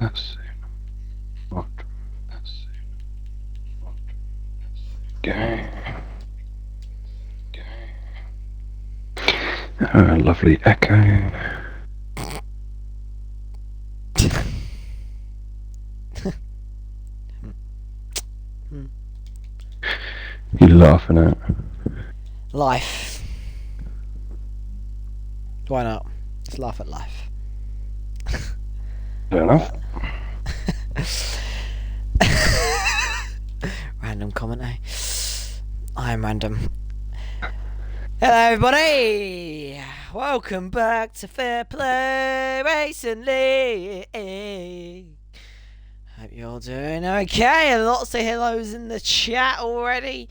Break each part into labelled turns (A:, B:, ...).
A: That's it. What? That's it. What? Gang. Gang. Lovely echo. You laughing at?
B: Life. Why not? Let's laugh at life.
A: Fair enough.
B: Random comment, eh? I am random. Hello everybody! Welcome back to Fair Play Racing League. Hope you're all doing okay. Lots of hellos in the chat already.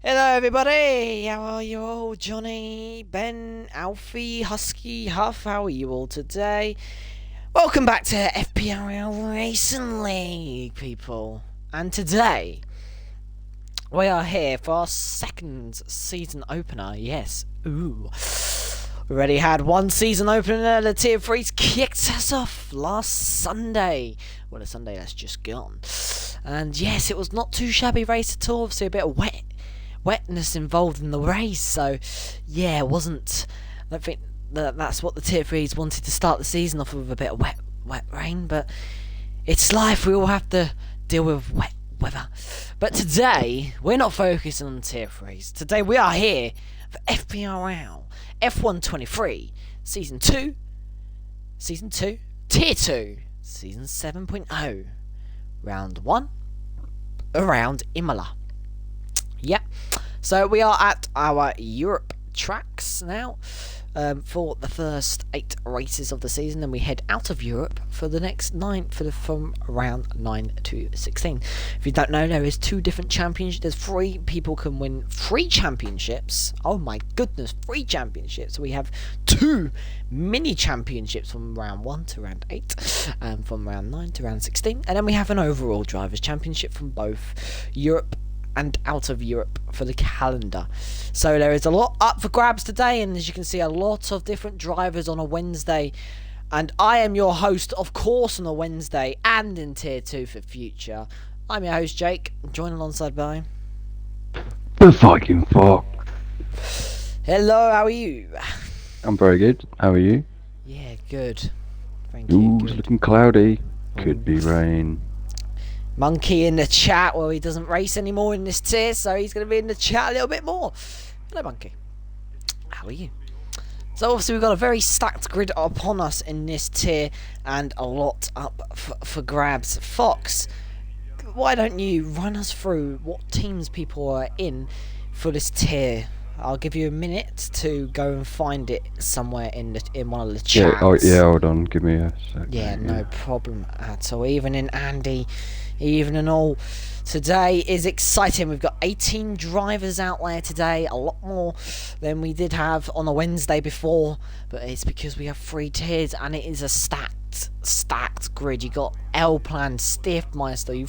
B: Hello everybody! How are you all? Johnny, Ben, Alfie, Husky, Huff, how are you all today? Welcome back to FPRL Racing League, people. And today, we are here for our second season opener. Yes, ooh. We already had one season opener. The Tier 3s kicked us off last Sunday. Well, the Sunday that's just gone. And yes, it was not too shabby race at all. Obviously, a bit of wetness involved in the race. So, yeah, it wasn't... I don't think that's what the Tier 3s wanted to start the season off with, a bit of wet rain. But it's life. We all have to deal with wet weather. But today, we're not focusing on Tier 3s. Today, we are here for FPRL F123 Season 2, Tier 2, Season 7.0, Round 1, around Imola. Yep, so we are at our Europe tracks now for the first 8 races of the season, and we head out of Europe for the next 9, from round 9 to 16. If you don't know, there is 2 different championships. There's 3 people can win 3 championships. Oh my goodness, 3 championships. So we have 2 mini championships from round 1 to round 8, and from round 9 to round 16, and then we have an overall drivers championship from both Europe and out of Europe for the calendar. So there is a lot up for grabs today, and as you can see, a lot of different drivers on a Wednesday. And I am your host, of course, on a Wednesday and in Tier 2 for future. I'm your host, Jake, joined alongside by...
A: The Viking Fox.
B: Hello, how are you?
A: I'm very good. How are you?
B: Yeah, good. Thank
A: Ooh,
B: you.
A: it's
B: Good.
A: looking cloudy. Could be rain.
B: Monkey in the chat. Well, he doesn't race anymore in this tier, so he's going to be in the chat a little bit more. Hello, Monkey. How are you? So obviously we've got a very stacked grid upon us in this tier, and a lot up for grabs. Fox, why don't you run us through what teams people are in for this tier? I'll give you a minute to go and find it somewhere in one of the chats.
A: Yeah, hold on. Give me a sec.
B: Yeah, no problem at all. Even in Andy, even and all. Today is exciting. We've got 18 drivers out there today, a lot more than we did have on a Wednesday before, but it's because we have 3 tiers, and it is a stacked grid. You got L-Plan, Stiffmeister. You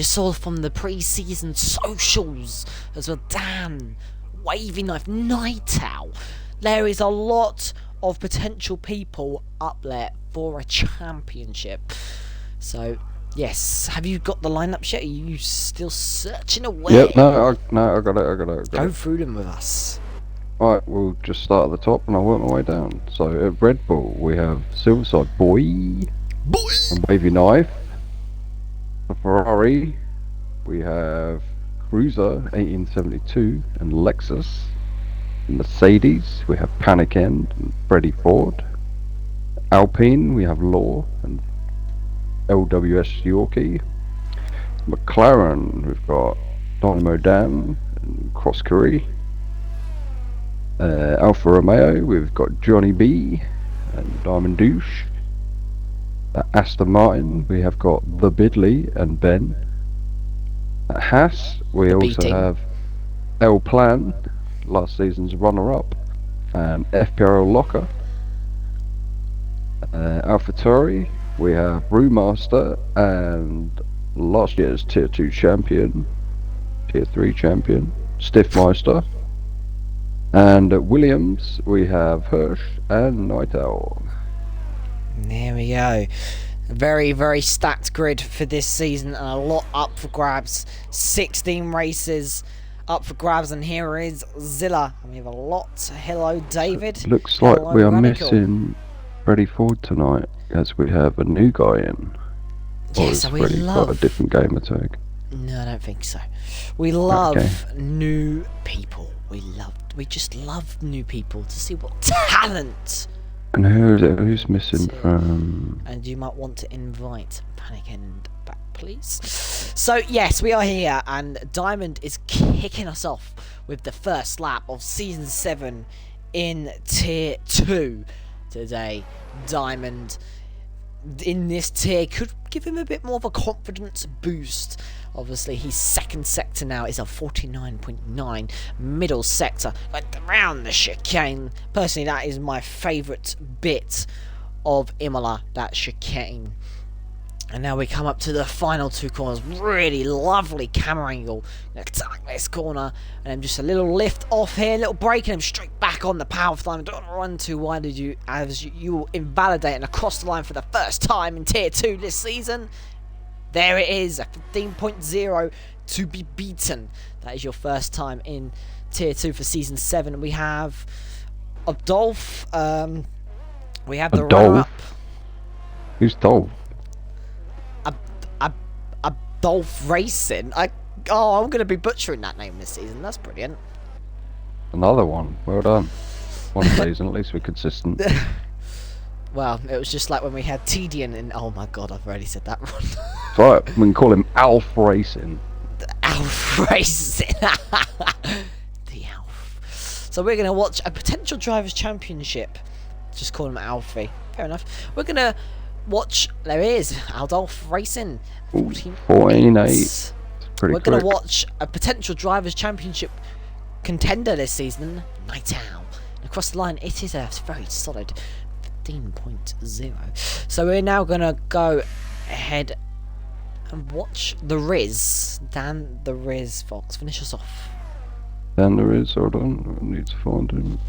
B: saw from the pre-season socials as well. Dan, Wavy Knife, Night Owl. There is a lot of potential people up there for a championship. So, yes, have you got the lineup yet? Are you still searching away?
A: Yep, no, I got it.
B: Go through them with us.
A: Alright, we'll just start at the top and I'll work my way down. So, at Red Bull, we have Silverside Boy and Wavy Knife. For Ferrari, we have Cruiser 1872 and Lexus. Mercedes, we have Panic End and Freddie Ford. Alpine, we have Law and LWS Yorkie. McLaren, we've got Dynamo Dam and Cross Curry. Alfa Romeo, we've got Johnny B and Diamond Douche. At Aston Martin, we have got the Bidley and Ben. At Haas, we
B: The B
A: also
B: team.
A: have El Plan, last season's runner-up, and FPRL Locker. AlphaTauri, we have Brewmaster and last year's Tier 2 champion, Tier 3 champion, Stiffmeister. And at Williams, we have Hirsch and Night Owl.
B: There we go. A very, very stacked grid for this season and a lot up for grabs. 16 races up for grabs, and here is Zilla. And we have a lot. Hello, David.
A: Looks
B: Hello,
A: like we are
B: Radical.
A: missing Freddie Ford tonight, as we have a new guy in. Or
B: Yes,
A: is
B: we
A: Freddie got a
B: love...
A: different gamer tag?
B: No, I don't think so. We love
A: Okay.
B: new people. We just love new people to see what talent.
A: And who's missing from...
B: And you might want to invite Panic End back, please. So yes, we are here, and Diamond is kicking us off with the first lap of Season 7 in Tier 2 today. Diamond in this tier could give him a bit more of a confidence boost. Obviously, his second sector now is a 49.9. Middle sector, like around the chicane. Personally, that is my favourite bit of Imola, that chicane. And now we come up to the final two corners. Really lovely camera angle. Attack this corner, and then just a little lift off here, little break, and I'm straight back on the power of line. Don't run too wide as you will invalidate and across the line for the first time in Tier 2 this season. There it is, a 15.0 to be beaten. That is your first time in Tier 2 for Season 7. We have Adolf. We have the runner-up.
A: Who's Dolph?
B: Adolf Racing. I'm going to be butchering that name this season. That's brilliant.
A: Another one. Well done. One season, at least we're consistent.
B: Well, it was just like when we had Tedian and... Oh my god, I've already said that wrong.
A: Right, we can call him Alf Racing.
B: Alf Racing. The Alf. So we're going to watch a potential Drivers' Championship. Just call him Alfie. Fair enough. We're going to watch... There he is. Adolf Racing.
A: 14.8. Pretty
B: We're going
A: quick.
B: to watch a potential Drivers' Championship contender this season, Night Owl. And across the line, it is a very solid 15.0. So we're now going to go ahead and watch the Riz. Dan the Riz Fox. Finish us off.
A: Dan there is, hold on, I need to find him.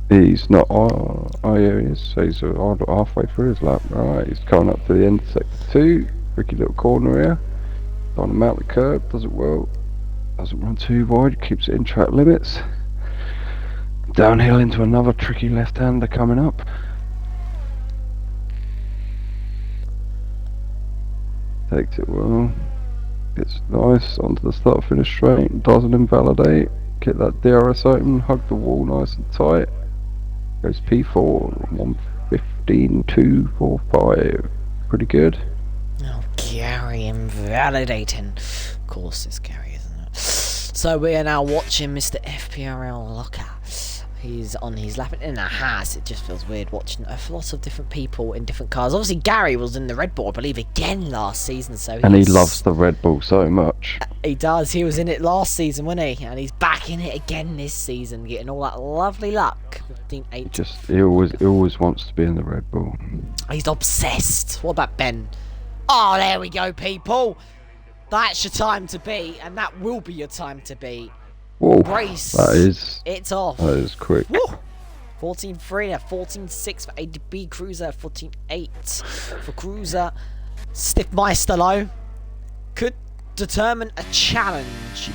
A: He's not, oh yeah he is, so he's halfway through his lap. Right, he's coming up to the end of sector 2, tricky little corner here. Trying to mount the curb, does it well. Doesn't run too wide, keeps it in track limits. Downhill into another tricky left-hander coming up. Takes it well. Gets nice onto the start finish straight, doesn't invalidate. Get that DRS open, hug the wall nice and tight. Goes P4, 115.245. Pretty good.
B: Oh, Gary invalidating. Of course it's Gary, isn't it? So we are now watching Mr. FPRL Locker. He's on his lap in a Haas. It just feels weird watching a lot of different people in different cars. Obviously, Gary was in the Red Bull, I believe, again last season. So
A: And he loves the Red Bull so much.
B: He does. He was in it last season, wasn't he? And he's back in it again this season, getting all that lovely luck. 15.8.
A: He always wants to be in the Red Bull.
B: He's obsessed. What about Ben? Oh, there we go, people. That's your time to be, and that will be your time to be.
A: Whoa,
B: Brace.
A: that is
B: off.
A: That is quick.
B: 14.3, 14.6 for ADB Cruiser, 14.8 for Cruiser. Stiffmeister low could determine a challenge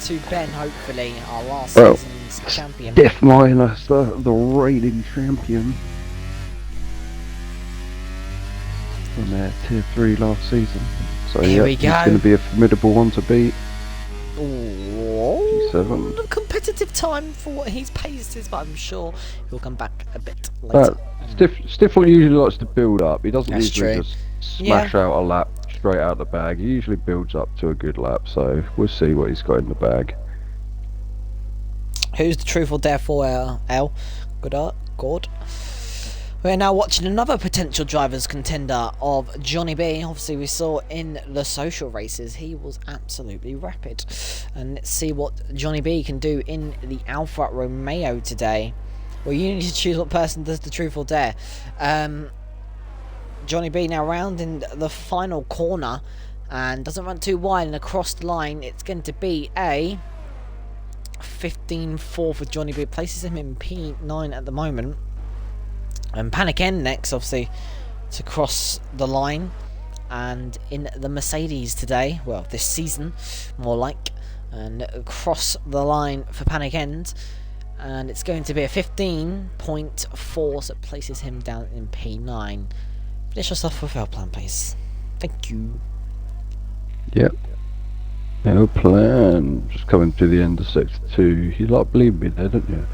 B: to Ben, hopefully, our last season's champion.
A: Stiffmeister, the reigning champion from their Tier 3 last season. So
B: Here we
A: he's
B: go.
A: going to be a formidable one to beat.
B: Oh,
A: G7.
B: competitive time for what his pace is, but I'm sure he'll come back a bit later.
A: Stiffle usually likes to build up. He doesn't
B: That's
A: usually
B: true.
A: just smash out a lap straight out the bag. He usually builds up to a good lap, so we'll see what he's got in the bag.
B: Who's the truth or dare for L? God. We're now watching another potential drivers contender of Johnny B. Obviously, we saw in the social races he was absolutely rapid. And let's see what Johnny B can do in the Alfa Romeo today. Well, you need to choose what person does the truth or dare. Johnny B now round in the final corner and doesn't run too wide, and across the line it's going to be a 15-4 for Johnny B. It places him in P9 at the moment. And Panic N next, obviously, to cross the line. And in the Mercedes today, well, this season, more like, and cross the line for Panic End. And it's going to be a 15.4, so it places him down in P9. Finish yourself with our plan, please. Thank you.
A: Yep. No plan. Just coming to the end of sector 2. You like believe me there, don't you?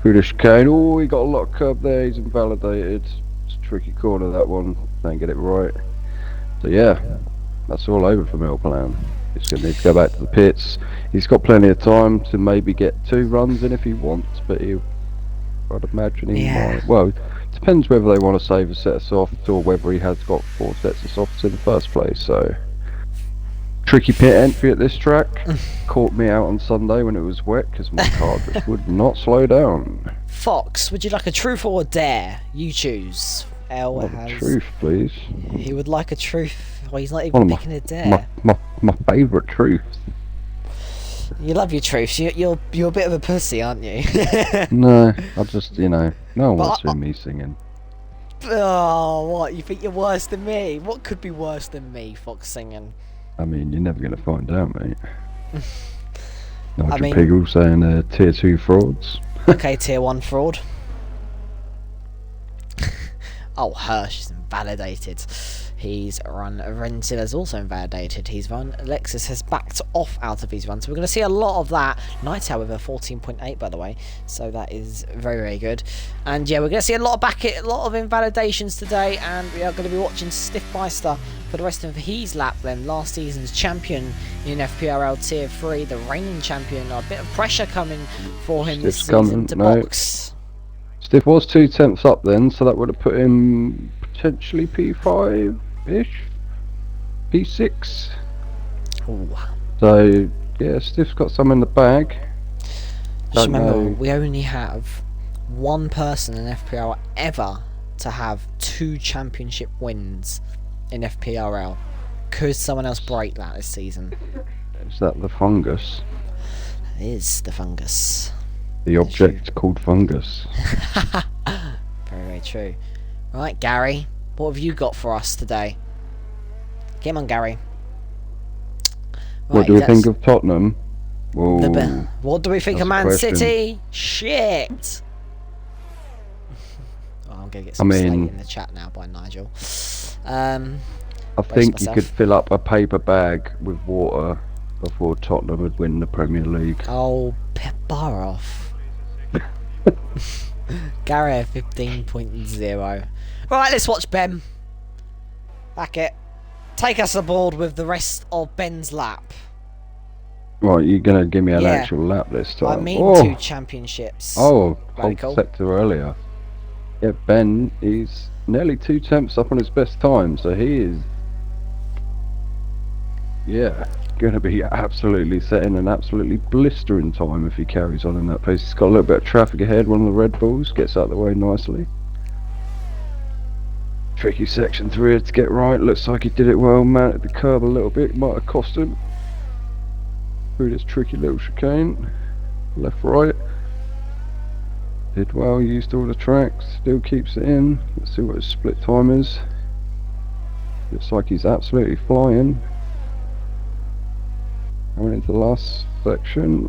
A: Through the chicane. Oh, he got a lot of curb there. He's invalidated. It's a tricky corner, that one. Don't get it right. So yeah, that's all over for Mill Plan. He's going to need to go back to the pits. He's got plenty of time to maybe get 2 runs in if he wants, but I'd imagine he might. Well, depends whether they want to save a set of softs or whether he has got 4 sets of softs in the first place. So tricky pit entry at this track. Caught me out on Sunday when it was wet because my car just would not slow down.
B: Fox, would you like a truth or a dare? You choose. L has
A: truth, please.
B: He would like a truth. Well, he's not even picking a dare.
A: My favourite truth.
B: You love your truths. You're a bit of a pussy, aren't you?
A: No, I just no one wants to hear me singing.
B: Oh, what? You think you're worse than me? What could be worse than me, Fox singing?
A: I mean, you're never going to find out, mate. Nigel Piggle saying tier 2 frauds.
B: Okay, tier 1 fraud. Oh, Hirsch is invalidated. He's run Rentilla's also invalidated. He's run Lexus has backed off out of his run. So we're going to see a lot of that. Night, however, 14.8 by the way. So that is very, very good. And yeah, we're going to see a lot of invalidations today. And we are going to be watching Stiff Meister for the rest of his lap then. Last season's champion in FPRL Tier 3. The reigning champion. A bit of pressure coming for him this season to box.
A: Stiff was 2 tenths up then. So that would have put him potentially P5-ish, P6.
B: Ooh.
A: So yeah, Stiff's got some in the bag.
B: Just remember, we only have 1 person in FPRL ever to have 2 championship wins in FPRL. Could someone else break that this season?
A: Is that the fungus?
B: It is the fungus.
A: The object called fungus.
B: Very, very true. Right, Gary, what have you got for us today? Come on, Gary. Right,
A: what do we think of Tottenham?
B: What do we think of Man City? Shit! Oh, I'm going to get some slate in the chat now by Nigel.
A: I think you could fill up a paper bag with water before Tottenham would win the Premier League.
B: Oh, bar off. Gary 15.0. Right, let's watch Ben. Back it. Take us aboard with the rest of Ben's lap.
A: Right, you're going to give me an actual lap this time.
B: I mean 2 championships.
A: Oh, whole sector earlier. Yeah, Ben is nearly 2 tenths up on his best time, so he is going to be absolutely setting an absolutely blistering time if he carries on in that pace. He's got a little bit of traffic ahead, one of the Red Bulls, gets out of the way nicely. Tricky section 3 to get right, looks like he did it well, mounted the curb a little bit, might have cost him. Through this tricky little chicane, left right. Did well, used all the tracks, still keeps it in. Let's see what his split time is. Looks like he's absolutely flying. Coming into the last section.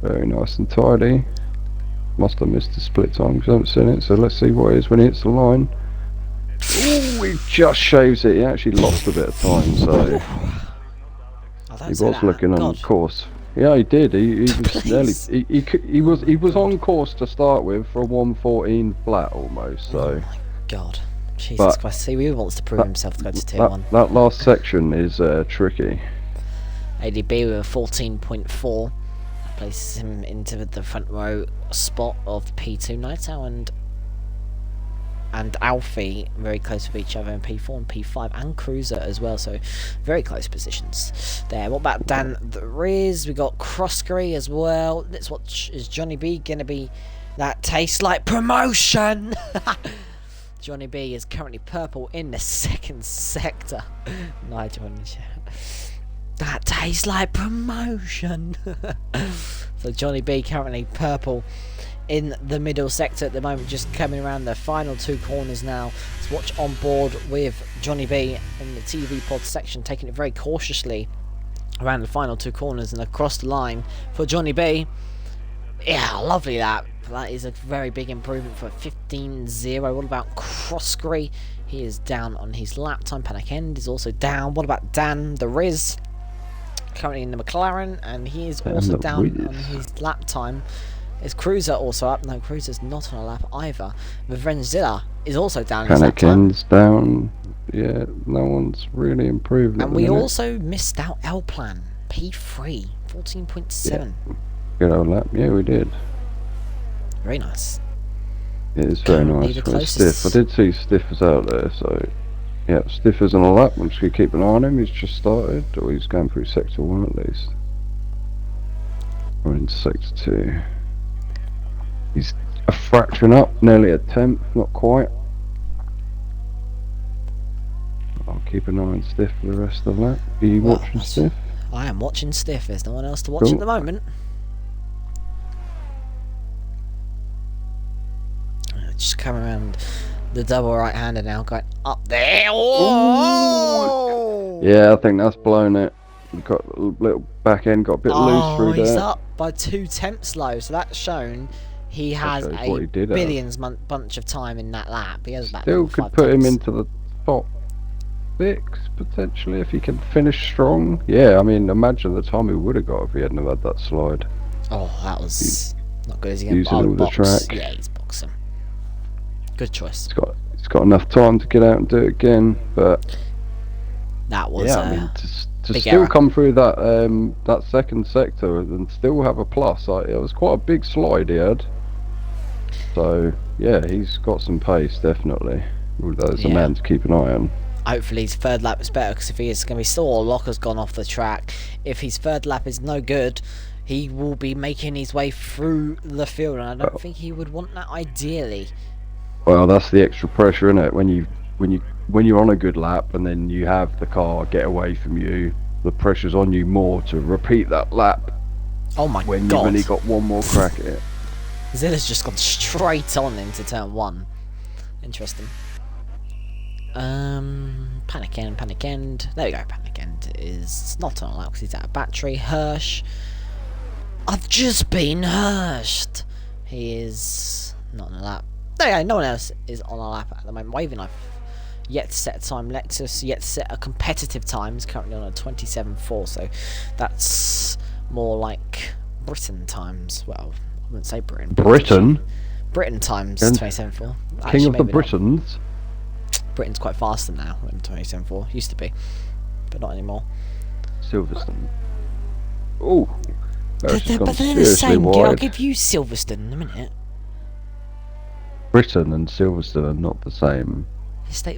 A: Very nice and tidy. Must have missed the split time because I haven't seen it, so let's see what it is when he hits the line. Ooh, he just shaves it. He actually lost a bit of time, so he was looking on course. Yeah, he did. He was nearly. He was on course to start with for a 1:14 flat almost. So.
B: Oh my God, Jesus Christ! See, he wants to prove himself to go to tier 1.
A: That last section is tricky.
B: ADB with a 14.4 places him into the front row spot of P2 Nightowl, and and Alfie very close with each other in P4 and P5, and Cruiser as well, so very close positions there. What about Dan the Riz? We got Croskery as well. Let's watch, is Johnny B going to be that tastes like promotion? Johnny B is currently purple in the second sector. Nigel in the chat. That tastes like promotion. So Johnny B currently purple in the middle sector at the moment, just coming around the final 2 corners now. Let's watch on board with Johnny B in the TV pod section, taking it very cautiously around the final 2 corners and across the line for Johnny B. Yeah, lovely that. That is a very big improvement for 15-0. What about Croskery? He is down on his lap time. Panic End is also down. What about Dan the Riz? Currently in the McLaren, and he is also down on his lap time. Is Cruiser also up? No, Cruiser's not on a lap either. Vrenzilla is also down.
A: Panic End's down. Yeah, no one's really improved.
B: And we also missed out L Plan P3 14.7.
A: Yeah. Good old lap. Yeah, we did.
B: Very nice.
A: It is very nice for Stiff. I did see Stiffers out there, so yeah, Stiffers on a lap. I'm just gonna keep an eye on him. He's just started, or he's going through sector 1 at least. We're in sector 2. He's a fraction up, nearly a tenth, not quite. I'll keep an eye on Stiff for the rest of the lap. Are you watching Stiff?
B: I am watching Stiff. There's no one else to watch at the moment. Just come around the double right-hander now, going up there. Oh!
A: Yeah, I think that's blown it. Got a little back end, got a bit loose through there.
B: He's up by 2 tenths low, so that's shown he has a billions bunch of time in that lap. He has about
A: still could put him into the top 6 potentially if he can finish strong. Yeah, I mean, imagine the time he would have got if he hadn't have had that slide.
B: Oh, that was not good. Is he going
A: to using the track?
B: Yeah, he's boxing. Good choice.
A: He's got enough time to get out and do it again, but
B: that was
A: yeah. I mean, to still error. Come through that that second sector and still have a plus. It was quite a big slide he had. So yeah, he's got some pace definitely. There's a man to keep an eye on.
B: Hopefully his third lap is better, because if he is going to be still, Locker's gone off the track. If his third lap is no good, he will be making his way through the field, and I don't think he would want that ideally.
A: Well, that's the extra pressure, isn't it? When you're on a good lap and then you have the car get away from you, the pressure's on you more to repeat that lap.
B: Oh my god!
A: When you've only got one more crack at it.
B: Zilla's just gone straight on into turn 1. Interesting. Panic End. There we go. Panic End is not on a lap because he's out of battery. Hirsch. I've just been Hirshed. He is not on a lap. There you go. No one else is on a lap at the moment. Waving I've yet to set a time. Lexus yet to set a competitive time. He's currently on a 27.4, so that's more like Britain times. Well, I wouldn't say Britain. Britain times 27.4.
A: King of the Britons.
B: Britain's quite faster now than 27.4. Used to be, but not anymore.
A: Silverstone. Oh,
B: but they're the same. I'll give you Silverstone in a minute.
A: Britain and Silverstone are not the same.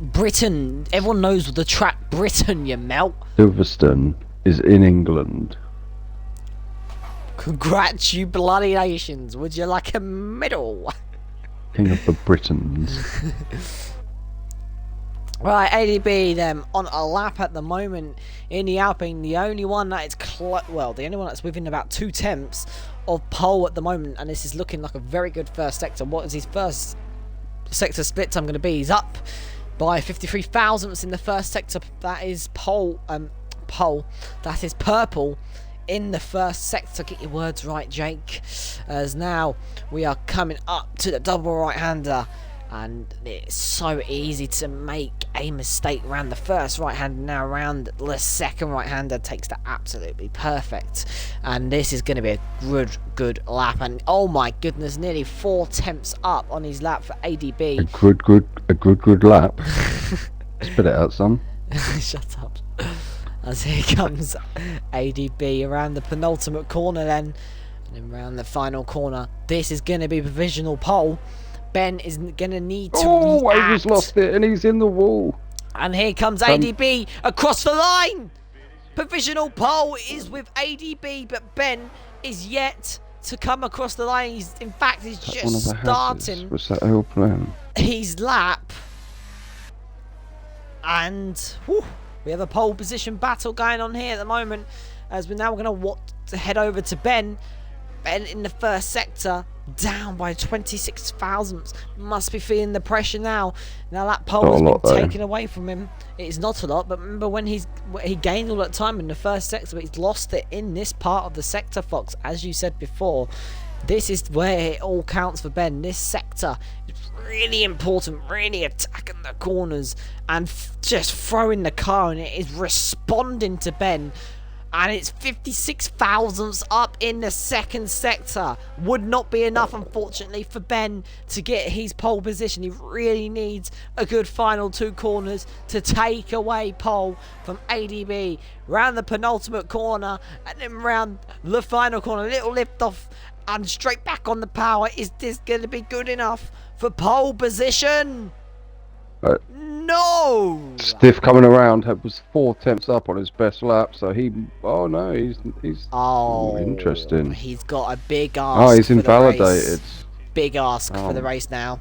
B: Britain. Everyone knows the track Britain, you melt.
A: Silverstone is in England.
B: Congratulations. Would you like a medal?
A: King of the Britons.
B: Right, ADB them on a lap at the moment in the Alpine. The only one that is the only one that's within about 2 tenths of pole at the moment, and this is looking like a very good first sector. What is his first sector split time going to be? He's up by 53 thousandths in the first sector. That is pole. That is purple in the first sector. Get your words right, Jake. As now we are coming up to the double right-hander, and it's so easy to make a mistake around the first right-hander. Now around the second right-hander takes that absolutely perfect, and this is going to be a good lap. And oh my goodness, nearly 4 tenths up on his lap for ADB.
A: A good lap. Spit it out, son.
B: Shut up. As here comes ADB around the penultimate corner then, and then around the final corner. This is going to be provisional pole. Ben is going to need to
A: Oh,
B: react.
A: Wavy's lost it, and he's in the wall.
B: And here comes ADB across the line. Provisional pole is with ADB, but Ben is yet to come across the line. He's just starting.
A: Was that L plan?
B: His lap. And whew, we have a pole position battle going on here at the moment, as we're now going to head over to Ben. Ben in the first sector, down by 26 thousandths. Must be feeling the pressure now. Now that pole has been taken away from him. It is not a lot, but remember when he gained all that time in the first sector, but he's lost it in this part of the sector, Fox. As you said before, this is where it all counts for Ben. This sector is really important, really attacking the corners and just throwing the car, and it is responding to Ben. And it's 56 thousandths up in the second sector. Would not be enough, unfortunately, for Ben to get his pole position. He really needs a good final two corners to take away pole from ADB. Round the penultimate corner and then round the final corner. A little lift off and straight back on the power. Is this going to be good enough for pole position? No!
A: Stiff coming around was 4 tenths up on his best lap, so he's interesting.
B: He's got a big ask.
A: Oh, he's invalidated.
B: Big ask for the race now.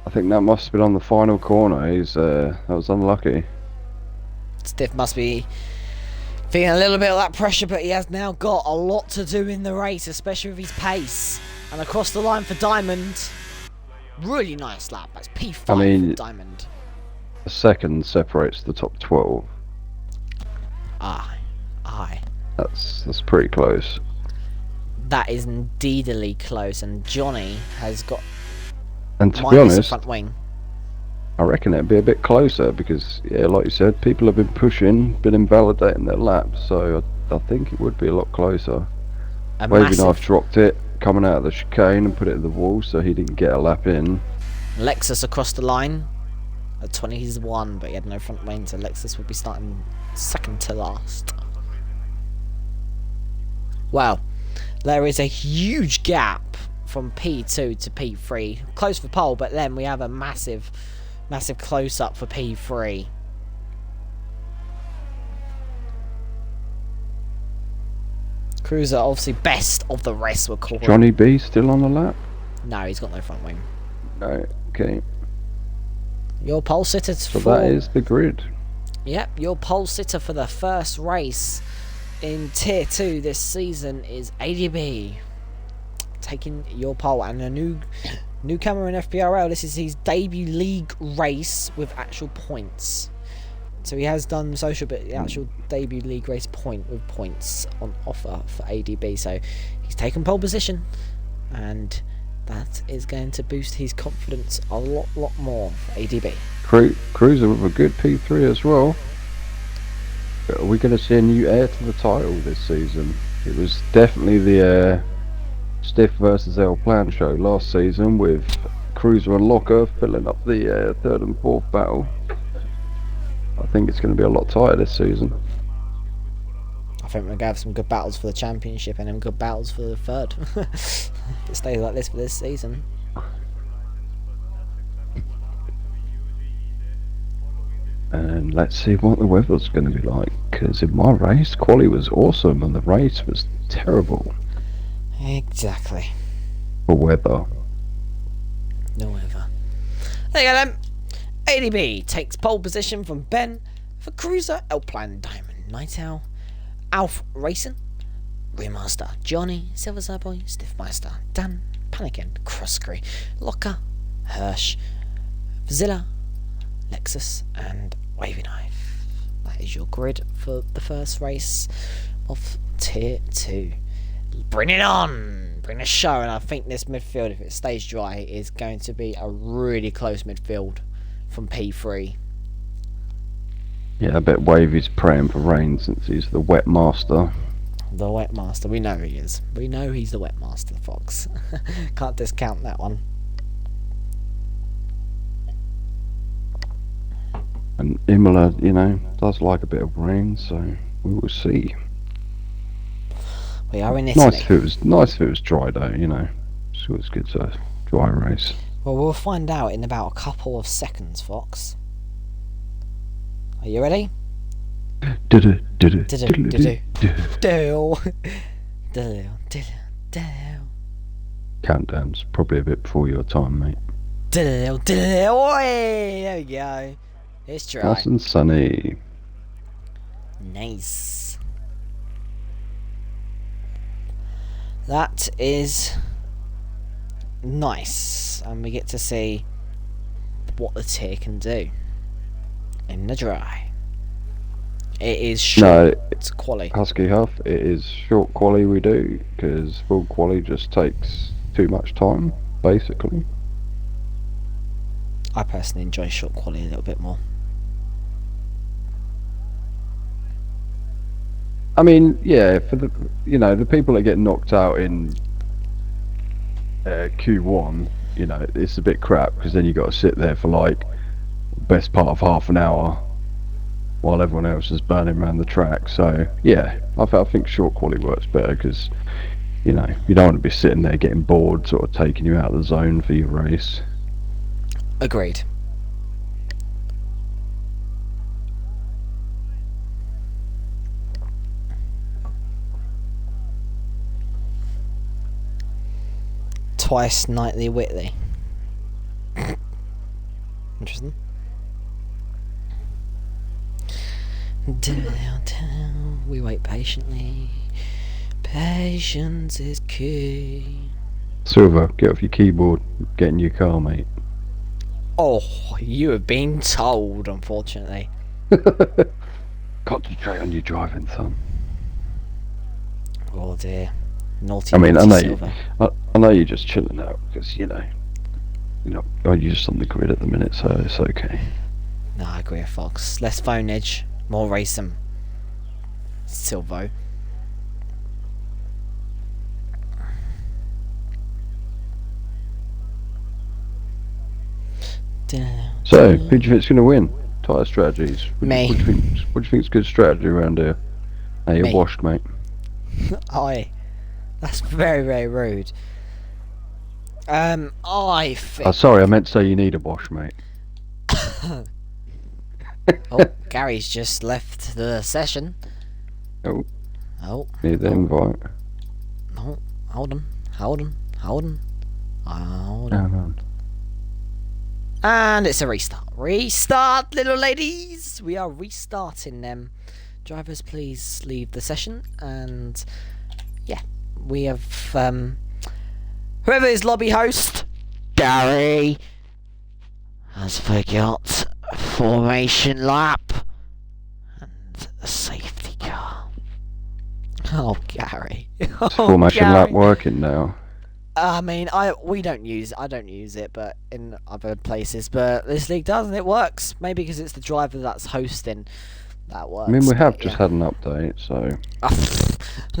A: I think that must have been on the final corner. That was unlucky.
B: Stiff must be feeling a little bit of that pressure, but he has now got a lot to do in the race, especially with his pace. And across the line for Diamond. Really nice lap. That's P5 for Diamond.
A: A second separates the top 12.
B: Aye.
A: That's pretty close.
B: That is indeedly close, and Johnny has got.
A: And to be honest,
B: front wing.
A: I reckon it'd be a bit closer because, yeah, like you said, people have been pushing, been invalidating their laps, so I think it would be a lot closer. Wavy Knife dropped it coming out of the chicane and put it in the wall, so he didn't get a lap in.
B: Lexus across the line at 20, he's won, but he had no front wing, so Lexus will be starting second to last. Wow, there is a huge gap from P2 to P3. Close for pole, but then we have a massive close up for P3. Cruiser obviously best of the rest were called.
A: Johnny B still on the lap?
B: No, he's got no front wing.
A: No, okay.
B: Your pole sitter
A: so that is the grid.
B: Yep, your pole sitter for the first race in Tier 2 this season is ADB. Taking your pole, and a newcomer in FPRL. This is his debut league race with actual points. So he has done social, but the actual debut league race with points on offer for ADB. So he's taken pole position, and that is going to boost his confidence a lot more for ADB.
A: Cruiser with a good P3 as well. Are we going to see a new heir to the title this season? It was definitely the Stiff versus L Plan show last season, with Cruiser and Locker filling up the third and fourth battle. I think it's going to be a lot tighter this season.
B: I think we're going to have some good battles for the championship and then good battles for the third. If it stays like this for this season.
A: And let's see what the weather's going to be like, because in my race, quali was awesome and the race was terrible.
B: Exactly.
A: For weather.
B: No weather. There you go then. ADB takes pole position from Ben for Cruiser, L-Plan, Diamond, Night Owl, Alf Racing, Remaster, Johnny, Silver Boy, Stiffmeister, Dan, Panikin, Crosscree, Locker, Hirsch, Zilla, Lexus, and Wavy Knife. That is your grid for the first race of Tier 2. Bring it on! Bring the show, and I think this midfield, if it stays dry, is going to be a really close midfield from P3.
A: Yeah, I bet Wavy's praying for rain since he's the wet master.
B: The wet master, we know he is. We know he's the wet master, Fox. Can't discount that one.
A: And Imola, you know, does like a bit of rain, so we will see.
B: We are in Italy.
A: Nice if it was dry though, you know. So it's good to dry race.
B: Well, we'll find out in about a couple of seconds, Fox. Are you ready?
A: Countdown's probably a bit before your time, mate.
B: There we go. It's dry.
A: Nice and sunny.
B: Nice. That is nice, and we get to see what the tier can do in the dry. It is short quali.
A: Husky Huff, it is short quali we do, because full quali just takes too much time, basically.
B: I personally enjoy short quali a little bit more.
A: I mean, yeah, for the people that get knocked out in Q1, it's a bit crap, because then you got to sit there for like best part of half an hour while everyone else is burning around the track. So yeah, I think short quali works better, because you don't want to be sitting there getting bored, sort of taking you out of the zone for your race.
B: Agreed. Twice nightly Whitley. Interesting. We wait patiently. Patience is key.
A: Silver, get off your keyboard, get in your car, mate.
B: Oh, you have been told, unfortunately.
A: Concentrate on your driving, son.
B: Oh dear. Naughty,
A: I mean,
B: naughty Silver.
A: I know you're just chilling out, because, you're just on the grid at the minute, so it's okay.
B: No, I agree with Fox. Less phonage, more racing. Silvo.
A: So, who do you think's going to win? Tyre strategies.
B: Me.
A: What do you think's good strategy around here? Now you're
B: Me.
A: washed, mate.
B: Aye. That's very, very rude. I think...
A: Oh, sorry, I meant to say you need a wash, mate.
B: Oh, Gary's just left the session.
A: Oh.
B: Oh.
A: Need the invite.
B: No, hold on. And it's a restart. Restart, little ladies! We are restarting them. Drivers, please leave the session. And, yeah, we have, whoever is lobby host, Gary, has forgot formation lap and a safety car. Oh, Gary.
A: Formation lap working now.
B: I mean, I don't use it, but in other places. But this league does, and it works. Maybe because it's the driver that's hosting. That works.
A: I mean, we have just had an update, so...
B: An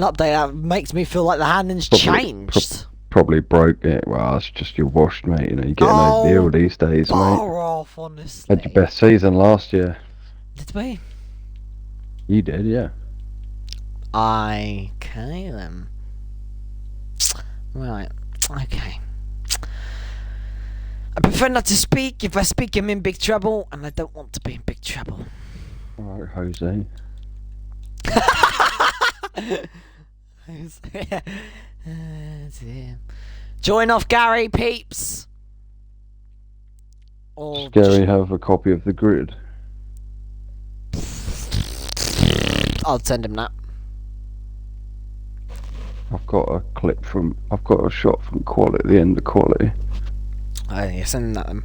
B: update that makes me feel like the handling's changed.
A: Probably broke it. Well, it's just you're washed, mate. You're getting over the hill these days, mate.
B: Off, honestly.
A: Had your best season last year.
B: Did we?
A: You did, yeah.
B: Okay, then. Right. Okay. I prefer not to speak. If I speak, I'm in big trouble, and I don't want to be in big trouble.
A: Alright, Jose.
B: Join off Gary, peeps. Or
A: Does Gary have a copy of the grid?
B: I'll send him that.
A: I've got a shot from quality, the end of quality.
B: Oh, yeah, send him that then.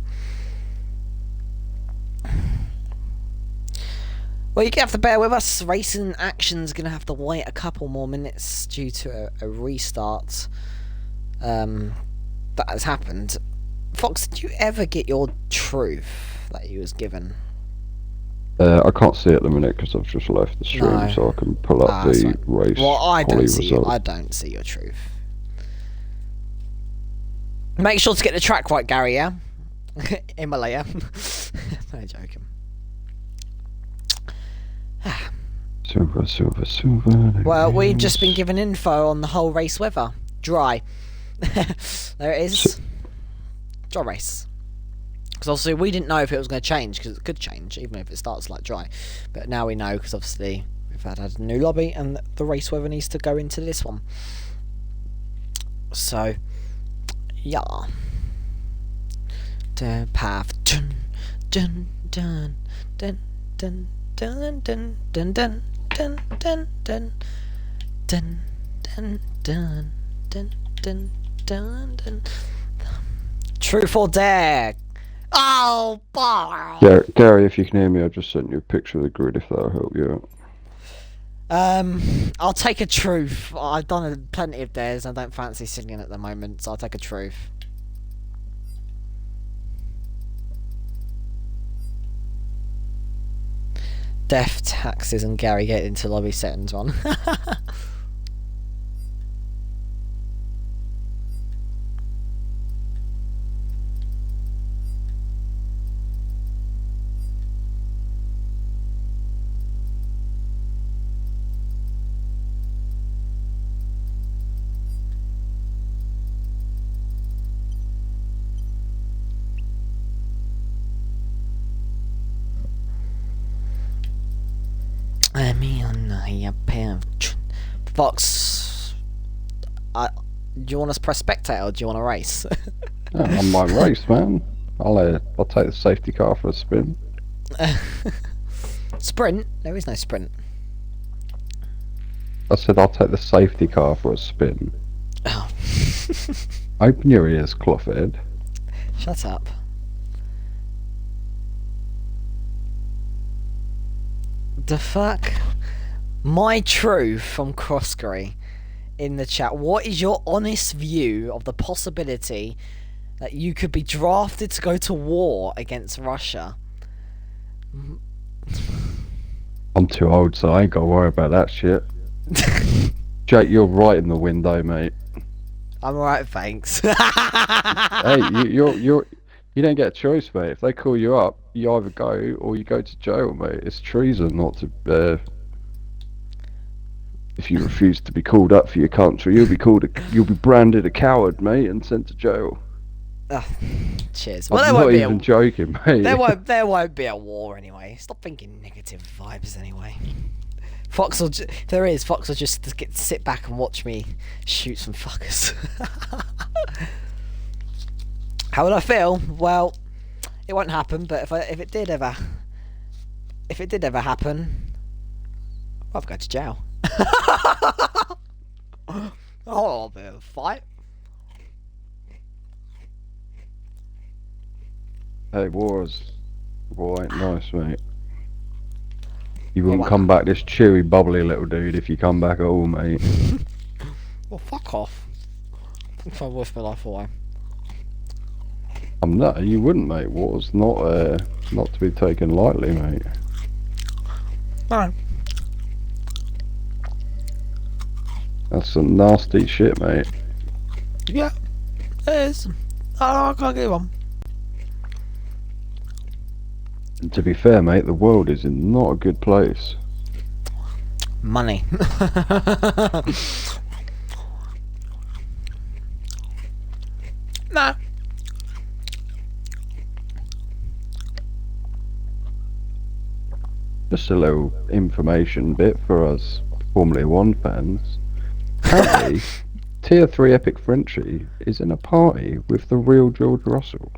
B: Well, you're going to have to bear with us. Racing Action's going to have to wait a couple more minutes due to a restart that has happened. Fox, did you ever get your truth that you was given?
A: I can't see it at the minute because I've just left the stream, so I can pull up the race quality result.
B: I don't see your truth. Make sure to get the track right, Gary, yeah? Imola, yeah? No joking.
A: Silver.
B: Well, we've just been given info on the whole race weather. Dry. There it is. dry race. Because obviously we didn't know if it was going to change, because it could change even if it starts like dry. But now we know, because obviously we've had a new lobby and the race weather needs to go into this one. So, yeah. The path. Dun dun dun dun dun dun dun dun dun dun dun dun dun dun dun dun dun dun dun. Truth or dare? Oh, bar.
A: Gary, if you can hear me, I just sent you a picture of the grid. If that'll help you out.
B: I'll take a truth. I've done plenty of dares. I don't fancy singing at the moment, so I'll take a truth. Death, taxes, and Gary get into lobby settings one. Fox, do you want to press spectator or do you want to race?
A: I might race, man. I'll take the safety car for a spin.
B: Sprint? There is no sprint.
A: I said I'll take the safety car for a spin.
B: Oh.
A: Open your ears, clothhead.
B: Shut up. The fuck? My truth from Crossbury in the chat. What is your honest view of the possibility that you could be drafted to go to war against Russia?
A: I'm too old, so I ain't got to worry about that shit. Jake, you're right in the window, mate.
B: I'm alright, thanks.
A: Hey, you don't get a choice, mate. If they call you up, you either go or you go to jail, mate. It's treason not to. If you refuse to be called up for your country, you'll be branded a coward, mate, and sent to jail.
B: Cheers.
A: Well, I'm not even joking, mate.
B: There won't be a war anyway. Stop thinking negative vibes anyway. Fox will just sit back and watch me shoot some fuckers. How would I feel? Well, it won't happen. But if it did ever happen, I'd go to jail. Oh, a bit of a fight.
A: Hey, war ain't nice, mate. You wouldn't come back this chewy, bubbly little dude if you come back at all, mate.
B: Well, fuck off. If I worth my life away.
A: No, you wouldn't, mate. War's not to be taken lightly, mate.
B: No.
A: That's some nasty shit, mate.
B: Yeah, it is. I can't get one.
A: And to be fair, mate, the world is in not a good place.
B: Money. Nah.
A: Just a little information bit for us Formula 1 fans. Apparently, Tier 3 Epic Frenchie is in a party with the real George Russell.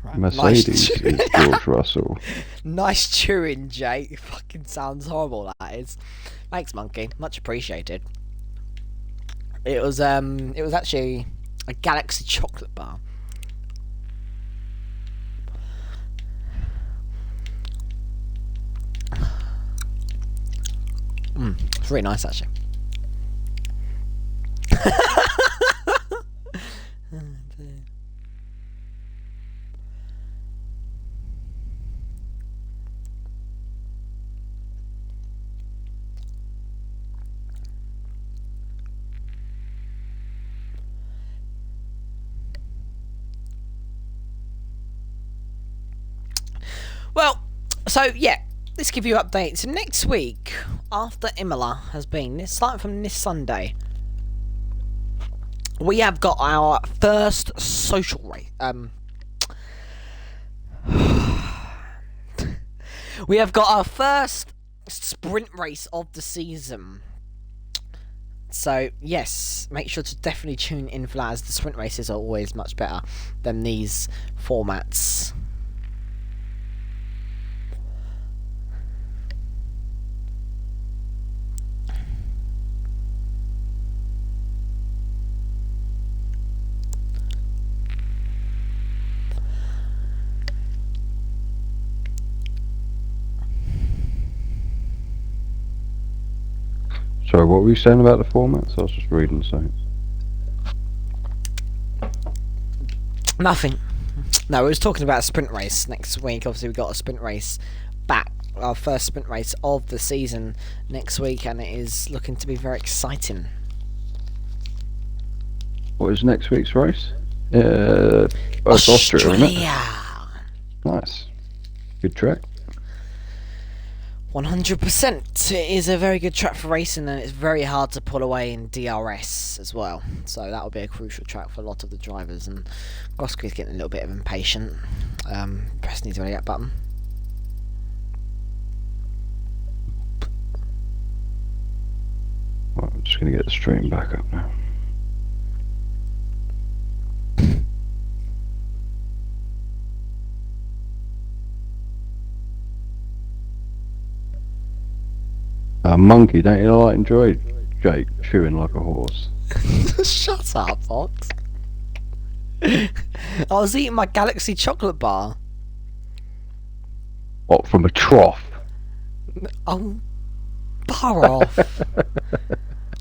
A: Right. Mercedes is George Russell.
B: Nice chewing, Jake. Fucking sounds horrible, that is. Thanks, Monkey. Much appreciated. It was actually a Galaxy chocolate bar. It's really nice, actually. Well, so yeah, let's give you updates. Next week, after Imola has been, starting from this Sunday, we have got our first social race. We have got our first sprint race of the season. So, yes, make sure to definitely tune in for that, as the sprint races are always much better than these formats.
A: So what were you saying about the formats? I was just reading something.
B: Nothing. No, we was talking about a sprint race next week. Obviously, we got a sprint race back, our first sprint race of the season next week, and it is looking to be very exciting.
A: What is next week's race? It's Austria, isn't it? Nice. Good track.
B: 100%. It is a very good track for racing, and it's very hard to pull away in DRS as well. So that will be a crucial track for a lot of the drivers. And Grosky's getting a little bit of impatient. Pressing his ready up button.
A: Well, I'm just going to get the stream back up now. A monkey, don't you enjoy Jake chewing like a horse?
B: Shut up, Fox. I was eating my Galaxy chocolate bar.
A: What, from a trough?
B: Oh, bar off.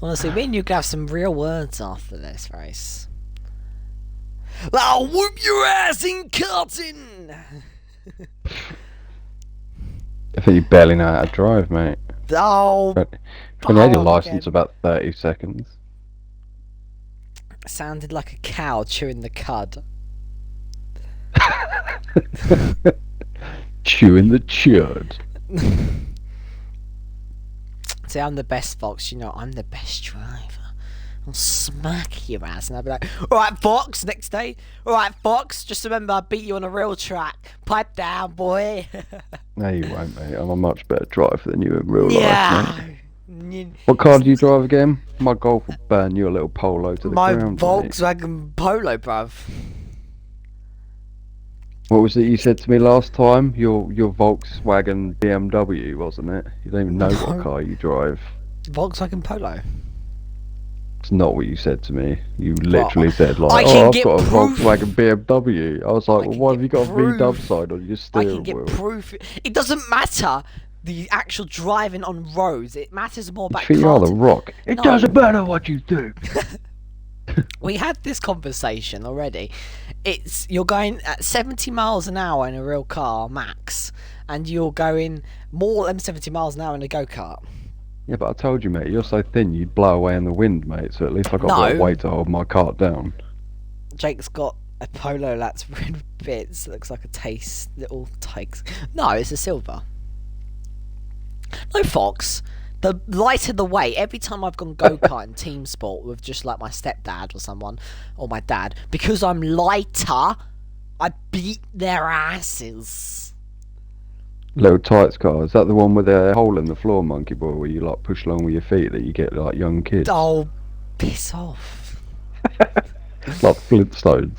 B: Honestly, me and you could have some real words after this race. I'll whoop your ass in cotton!
A: I think you barely know how to drive, mate.
B: Oh,
A: When you had your license about 30 seconds.
B: Sounded like a cow chewing the cud.
A: Chewing the chud.
B: See, I'm the best, Fox. You know, I'm the best driver. I'll smack your ass, and I'll be like, alright, Fox, next day. Alright, Fox, just remember I beat you on a real track. Pipe down, boy.
A: No, you won't, mate. I'm a much better driver than you in real
B: Yeah.
A: life, mate. What car do you drive again? My Golf will burn your little Polo to the ground.
B: My Volkswagen Polo, bruv.
A: What was it you said to me last time? Your Volkswagen BMW, wasn't it? You don't even know what car you drive.
B: Volkswagen Polo.
A: It's not what you said to me. You literally said, like,
B: I've
A: I've got a
B: proof.
A: Volkswagen BMW. I was like, well, why have you got a VW side on your
B: I
A: steering
B: can
A: wheel?
B: get proof. It doesn't matter the actual driving on roads. It matters more about
A: You are the
B: karting.
A: Rock. It
B: No.
A: doesn't matter what you do.
B: We had this conversation already. You're going at 70 miles an hour in a real car, max, and you're going more than 70 miles an hour in a go-kart.
A: Yeah, but I told you, mate, you're so thin you'd blow away in the wind, mate, so at least I got a bit of weight to hold my cart down.
B: Jake's got a Polo that's red bits. It looks like a little takes. No, it's a silver. No, Fox. The lighter the weight, every time I've gone go-kart in team sport with just like my stepdad or someone, or my dad, because I'm lighter, I beat their asses.
A: Little tights car, is that the one with the hole in the floor, monkey boy, where you like push along with your feet that you get like young kids?
B: Oh, piss off.
A: Like Flintstones.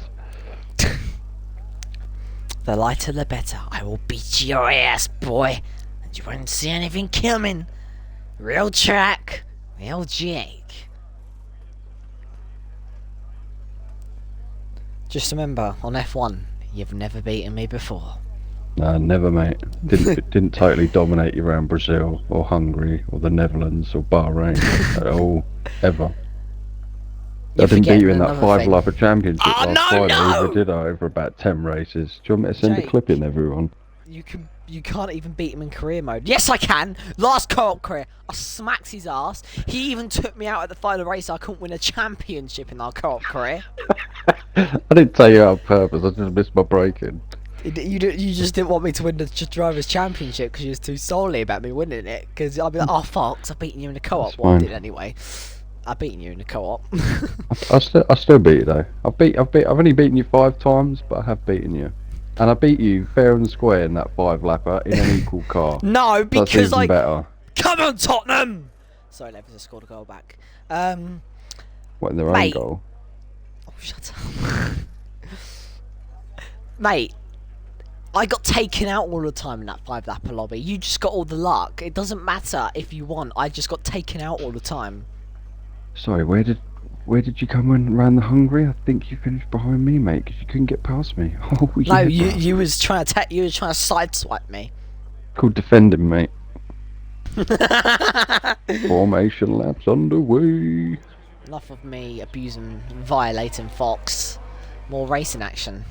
B: The lighter the better. I will beat your ass, boy. And you won't see anything coming. Real track, real Jake. Just remember, on F1, you've never beaten me before.
A: Nah, never, mate. Didn't totally dominate you around Brazil or Hungary or the Netherlands or Bahrain at all, ever. I didn't beat you in that five-lifer championship last Friday either, did I? Over about 10 races. Do you want me to send a clip in, everyone?
B: You can't even beat him in career mode. Yes, I can. Last co-op career, I smacked his ass. He even took me out at the final race. I couldn't win a championship in our co-op career.
A: I didn't tell you on purpose. I just missed my braking.
B: You just didn't want me to win the drivers' championship because you was too solely about me winning it. Because I'd be like, oh, Fox, I've beaten you in a co-op one. I did anyway. I've beaten you in the co-op.
A: I still beat you though. I've only beaten you 5 times, but I have beaten you, and I beat you fair and square in that 5 lapper in an equal car.
B: No,
A: That's
B: because
A: even better.
B: come on, Tottenham. Sorry, Leicester scored a goal back.
A: What, in their own
B: Mate.
A: goal?
B: Oh, shut up. Mate, I got taken out all the time in that 5-lapper lobby. You just got all the luck. It doesn't matter if you won. I just got taken out all the time.
A: Sorry, where did you come in around the Hungary? I think you finished behind me, mate, because you couldn't get past me. Oh,
B: No,
A: yeah,
B: you was trying to sideswipe me.
A: called defending, mate. Formation laps underway.
B: Enough of me abusing, violating Fox. More racing action.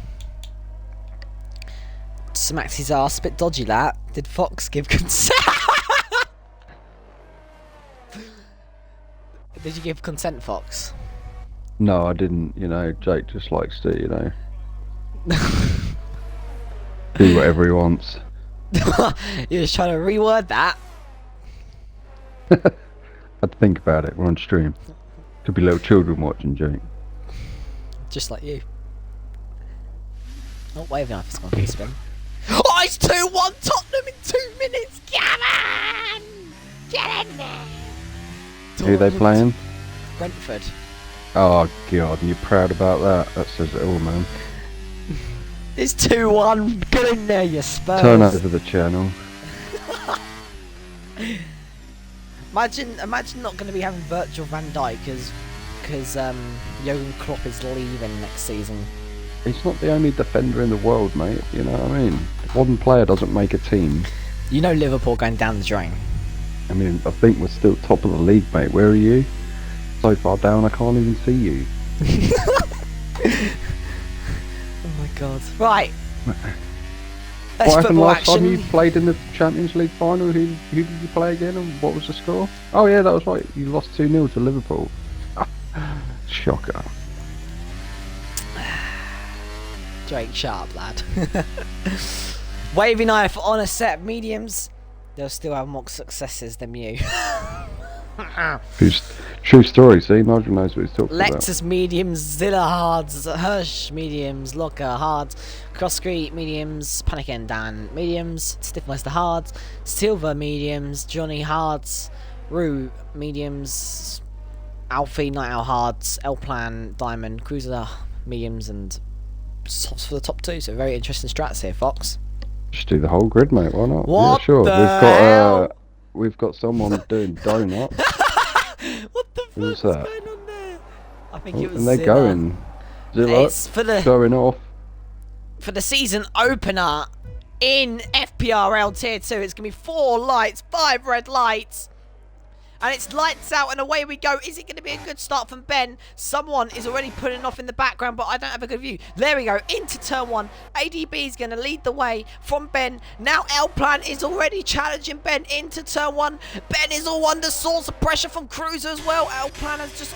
B: Smacked his ass, bit dodgy that. Did Fox give consent? Did you give consent, Fox?
A: No, I didn't. You know, Jake just likes to, do whatever he wants.
B: You're just trying to reword that.
A: I'd think about it. We're on stream. Could be little children watching, Jake.
B: Just like you. Not waving off his monkey spin. Oh, it's 2-1 Tottenham in 2 minutes. Come on! Get in there!
A: Who are they playing?
B: Brentford.
A: Oh, God. You're proud about that? That says it all, man.
B: It's 2-1. Get in there, you Spurs.
A: Turn over the channel.
B: Imagine not going to be having Virgil van Dijk because Jurgen Klopp is leaving next season.
A: He's not the only defender in the world, mate. You know what I mean? One player doesn't make a team.
B: You know Liverpool going down the drain.
A: I mean, I think we're still top of the league, mate. Where are you? So far down, I can't even see you.
B: Oh my god. Right.
A: What happened last time you played in the Champions League final? Who did you play again, and what was the score? Oh yeah, that was right. You lost 2-0 to Liverpool. Shocker.
B: Drake, shut up, lad. Wavy knife on a set of mediums. They'll still have more successes than you.
A: True story, see? Nigel knows what he's talking
B: Lexus mediums, Zilla hards, Hirsch mediums, Locker hards, Cross Street mediums, Panic and Dan mediums, Stiffmeister hards, Silver mediums, Johnny hards, Rue mediums, Alfie Night Owl hards, L Plan Diamond Cruiser mediums, and softs for the top 2. So very interesting strats here, Fox.
A: Just do the whole grid, mate. Why not?
B: What
A: yeah, sure.
B: the
A: We've got someone doing donuts.
B: What the fuck is
A: that?
B: going on there? I think it was
A: And they're
B: Zilla.
A: going. Zilla
B: It's for the
A: going off.
B: for the season opener in FPRL Tier 2. It's going to be 4 lights, 5 red lights. And it's lights out and away we go. Is it going to be a good start from Ben? Someone is already putting off in the background, but I don't have a good view. There we go. Into turn 1. ADB is going to lead the way from Ben. Now L-Plan is already challenging Ben into turn 1. Ben is all under source of pressure from Cruiser as well. L-Plan has just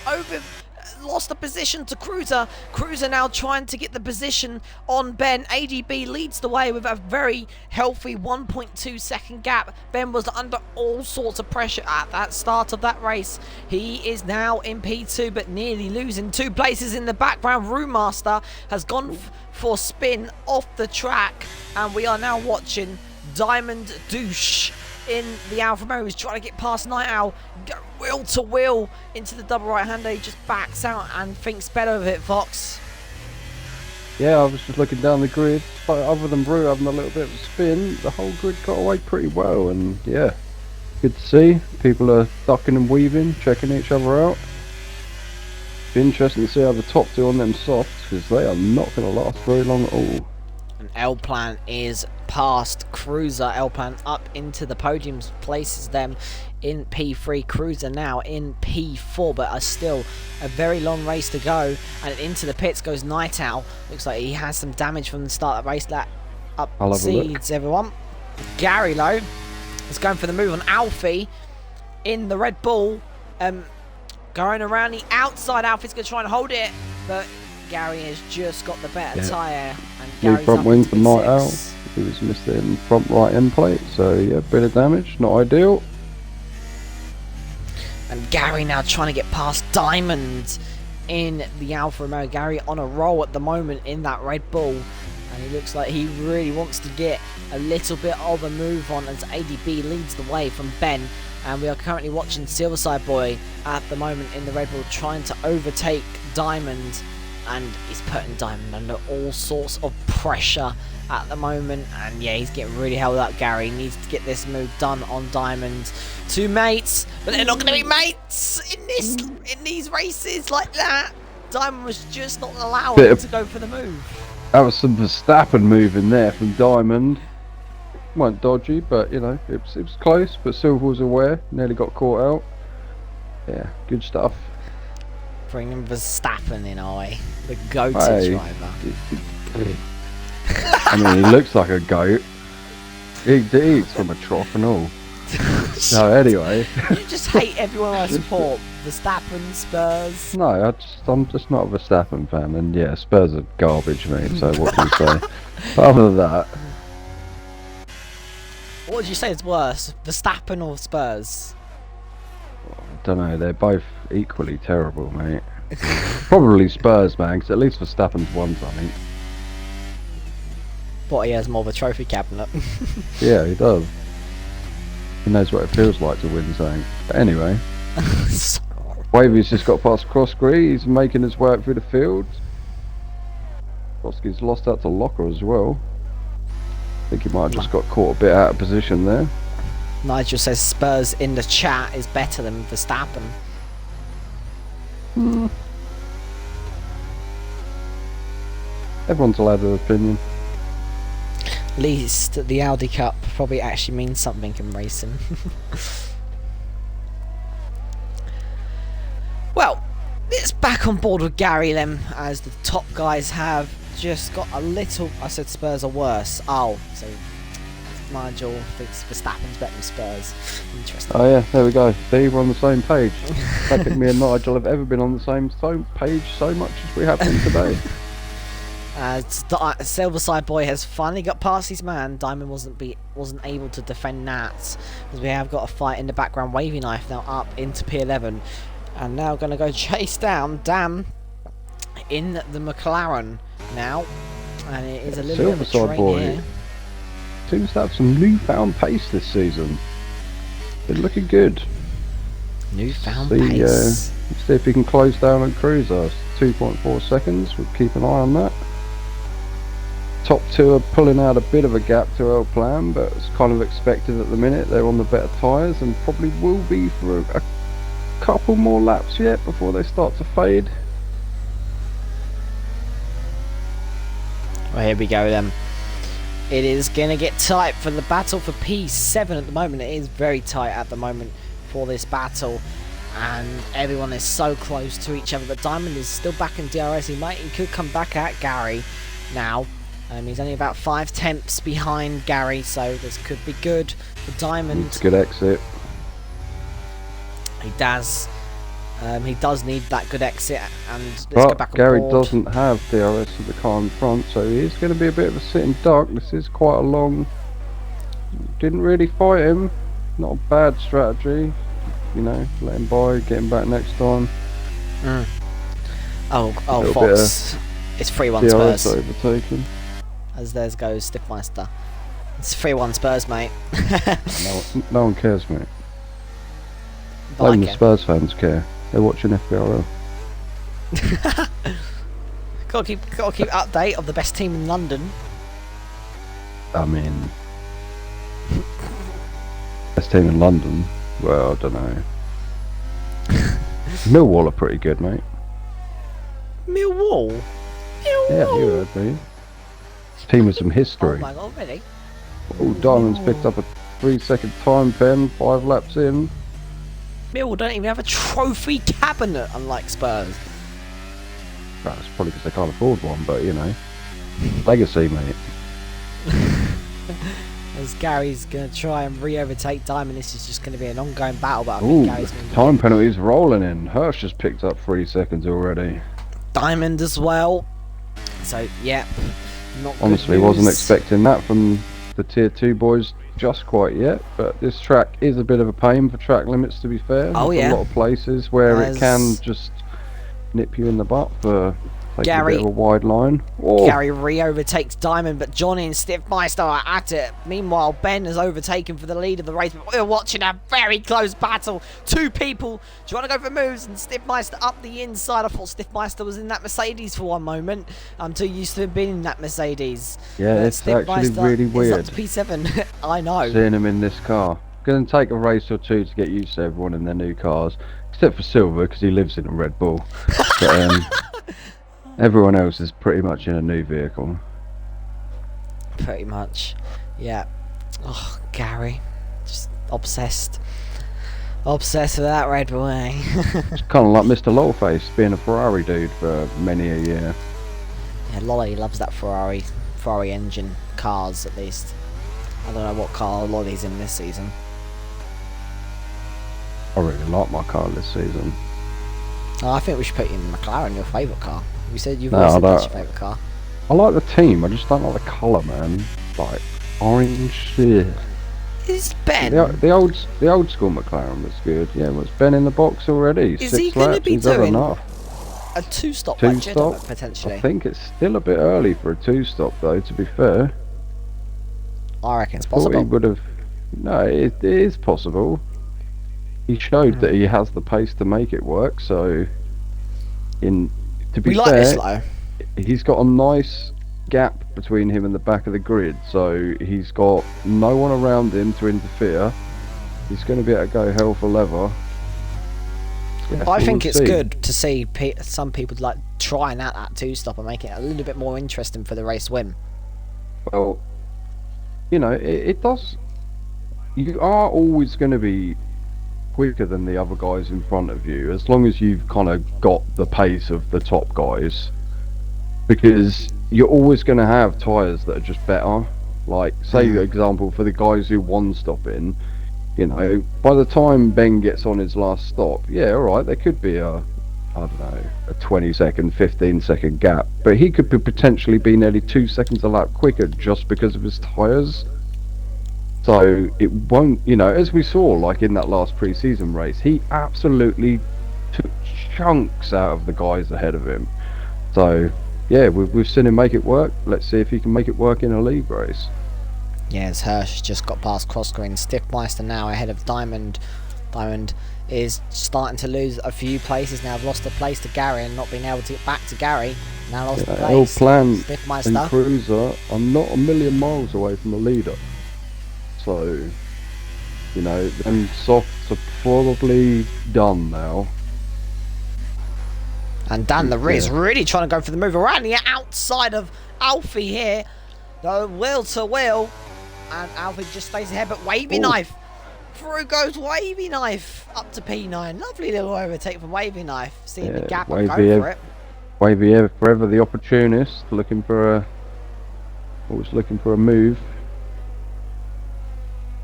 B: lost the position to Cruiser. Cruiser now trying to get the position on Ben. ADB leads the way with a very healthy 1.2 second gap. Ben was under all sorts of pressure at that start of that race. He is now in P2 but nearly losing 2 places in the background. Roommaster has gone for spin off the track, and we are now watching Diamond Douche in the Alfa Romeo. He's trying to get past Night Owl, go wheel to wheel into the double right hander. He just backs out and thinks better of it, Fox.
A: Yeah, I was just looking down the grid. But other than Brew having a little bit of a spin, the whole grid got away pretty well. And yeah, good to see. People are ducking and weaving, checking each other out. Be interesting to see how the top 2 on them softs, because they are not going to last very long at all.
B: And L-Plan is past Cruiser. L-Plan up into the podiums, places them in P3. Cruiser now in P4, but are still a very long race to go. And into the pits goes Night Owl. Looks like he has some damage from the start of the race. That upseeds everyone. Gary, though, is going for the move on Alfie in the Red Bull. Going around the outside. Alfie's going to try and hold it, but Gary has just got the better tyre. And Gary's
A: front
B: up
A: wing
B: into
A: for Night Owl.
B: P6.
A: He was missing front right end plate, so yeah, bit of damage, not ideal.
B: And Gary now trying to get past Diamond in the Alfa Romeo. Gary on a roll at the moment in that Red Bull. And he looks like he really wants to get a little bit of a move on as ADB leads the way from Ben. And we are currently watching Silverside Boy at the moment in the Red Bull trying to overtake Diamond. And he's putting Diamond under all sorts of pressure at the moment. And yeah, he's getting really held up. Gary needs to get this move done on Diamond. Two mates, but they're not going to be mates in these races like that. Diamond was just not allowing him to go for the move.
A: That was some Verstappen move in there from Diamond. Weren't dodgy, but you know, it was close. But Silver was aware, nearly got caught out. Yeah, good stuff.
B: Bringing Verstappen in, the goated driver.
A: I mean, he looks like a goat. He eats from a trough and all. No, anyway.
B: You just hate everyone I support. Verstappen, Spurs.
A: No, I'm just not a Verstappen fan, and yeah, Spurs are garbage, mate. So what can you say? But other than that,
B: what would you say is worse, Verstappen or Spurs?
A: I don't know. They're both equally terrible, mate. Probably Spurs, man, because at least Verstappen's won something.
B: But he has more of a trophy cabinet.
A: Yeah, he does. He knows what it feels like to win something. But anyway, Wavy's just got past Crossgree. He's making his way up through the field. Crossgreen's lost out to Locker as well. I think he might have just got caught a bit out of position there.
B: Nigel says Spurs in the chat is better than Verstappen.
A: Everyone's allowed an opinion.
B: At least the Audi Cup probably actually means something in racing. Well, it's back on board with Gary then, as the top guys have just got a little... I said Spurs are worse. Oh, so Nigel thinks Verstappen's better than Spurs. Interesting.
A: Oh yeah, there we go. See, we're on the same page. I don't think me and Nigel have ever been on the same page so much as we have been today.
B: Silverside Boy has finally got past his man. Diamond wasn't able to defend that, as we have got a fight in the background. Wavy Knife now up into P11, and now going to go chase down Dam in the McLaren now, and it is a little bit of a train
A: Boy
B: here.
A: Seems to have some newfound pace this season. Been looking good.
B: Newfound pace.
A: See if he can close down on Cruiser. 2.4 seconds. We'll keep an eye on that. Top two are pulling out a bit of a gap to our plan, but it's kind of expected at the minute. They're on the better tyres and probably will be for a couple more laps yet before they start to fade.
B: Well, here we go then. It is going to get tight for the battle for P7 at the moment. It is very tight at the moment for this battle, and everyone is so close to each other. But Diamond is still back in DRS. He could come back at Gary now. He's only about 5/10 behind Gary, so this could be good for Diamond.
A: It's a good exit.
B: He does. He does need that good exit, and let's go back on
A: Gary
B: board.
A: doesn't have DRS with the car in front, so he is going to be a bit of a sitting duck. This is quite a long... Didn't really fight him. Not a bad strategy. You know, let him by, get him back next time.
B: Oh, Fox. It's 3-1
A: DRS
B: Spurs.
A: overtaken.
B: As theirs goes, Stiffmeister. It's 3-1 Spurs, mate.
A: No one cares, mate.
B: But
A: Even the Spurs fans care. They're watching FPRL.
B: Gotta keep update of the best team in London.
A: I mean, best team in London. Well, I don't know. Millwall are pretty good, mate.
B: Millwall?
A: Yeah, you heard me. Team with some
B: Oh
A: history.
B: my god, really?
A: Oh, Diamond's picked up a 3-second time pen, 5 laps in.
B: Millwall don't even have a trophy cabinet, unlike Spurs.
A: Well, it's probably because they can't afford one, but you know. Legacy, mate.
B: As Gary's going to try and re-overtake Diamond, this is just going to be an ongoing battle, but I think
A: Ooh,
B: Gary's going to
A: time penalties rolling in. Hirsch has picked up 3 seconds already.
B: Diamond as well. So, yeah, not
A: Honestly,
B: good
A: wasn't
B: news.
A: expecting that from the Tier 2 boys just quite yet, but this track is a bit of a pain for track limits, to be fair.
B: Oh
A: There's a
B: yeah.
A: lot of places where it can
B: As
A: just nip you in the butt for taking a bit
B: Gary
A: of a wide line. Oh,
B: Gary re-overtakes Diamond, but Johnny and Stiffmeister are at it. Meanwhile, Ben has overtaken for the lead of the race, but we're watching a very close battle. Two people trying to go for moves, and Stiffmeister up the inside. I thought Stiffmeister was in that Mercedes for one moment. I'm too used to him being in that Mercedes.
A: yeah,
B: But
A: it's actually really
B: is
A: weird
B: up to P7. I know.
A: seeing him in this car. Going to take a race or two to get used to everyone in their new cars, except for Silver because he lives in a Red Bull. But everyone else is pretty much in a new vehicle.
B: Pretty much. Yeah. Oh, Gary. Just obsessed. Obsessed with that Red Bull, eh?
A: It's kind of like Mr. Lawface being a Ferrari dude for many a year.
B: Yeah, Lolly loves that Ferrari engine cars, at least. I don't know what car Lolly's in this season.
A: I really like my car this season.
B: Oh, I think we should put you in McLaren, your favourite car. You said you've
A: No,
B: always
A: I
B: said that's your
A: don't.
B: favourite car.
A: I like the team, I just don't like the colour, man. Like orange shit.
B: Is Ben?
A: The old school McLaren was good. Yeah, was Ben in the box already?
B: Is
A: 6
B: he gonna
A: laps,
B: be
A: he's had
B: doing
A: enough.
B: a two-stop
A: Two
B: like Jeddah,
A: stop?
B: potentially?
A: I think it's still a bit early for a 2-stop though, to be fair.
B: I reckon it's
A: Thought he
B: possible.
A: would have. No, it is possible. He showed that he has the pace to make it work. So, to be
B: We like
A: fair,
B: this though.
A: he's got a nice gap between him and the back of the grid. So he's got no one around him to interfere. He's going to be able to go hell for leather. Yeah,
B: I think
A: we'll
B: it's
A: see.
B: good to see some people like trying out that two-stop and making it a little bit more interesting for the race win.
A: Well, you know, it does. You are always going to be quicker than the other guys in front of you, as long as you've kind of got the pace of the top guys, because you're always going to have tyres that are just better. Like, say, for example, for the guys who one-stop in, you know, by the time Ben gets on his last stop, yeah, alright, there could be I don't know, a 20-second, 15-second gap, but he could potentially be nearly 2 seconds a lap quicker just because of his tyres. So it won't, you know, as we saw, like in that last pre-season race, he absolutely took chunks out of the guys ahead of him. So yeah, we've seen him make it work. Let's see if he can make it work in a league race.
B: Yeah, as Hirsch just got past cross-screen. Stiffmeister now ahead of Diamond. Diamond is starting to lose a few places now. I've lost a place to Gary and not being able to get back to Gary. Now lost a
A: El
B: place.
A: Plan and
B: Stiffmeister.
A: Cruiser are not a million miles away from the leader. So, you know, them softs are probably done now.
B: And Dan the Riz
A: Yeah.
B: really trying to go for the move around the outside of Alfie here. The wheel to wheel. And Alfie just stays ahead, but Wavy
A: Ooh.
B: Knife. Through goes Wavy Knife up to P9. Lovely little overtake from Wavy Knife. Seeing the
A: Yeah,
B: gap and
A: Wavy
B: going for it.
A: Wavy forever the opportunist, always looking for a move.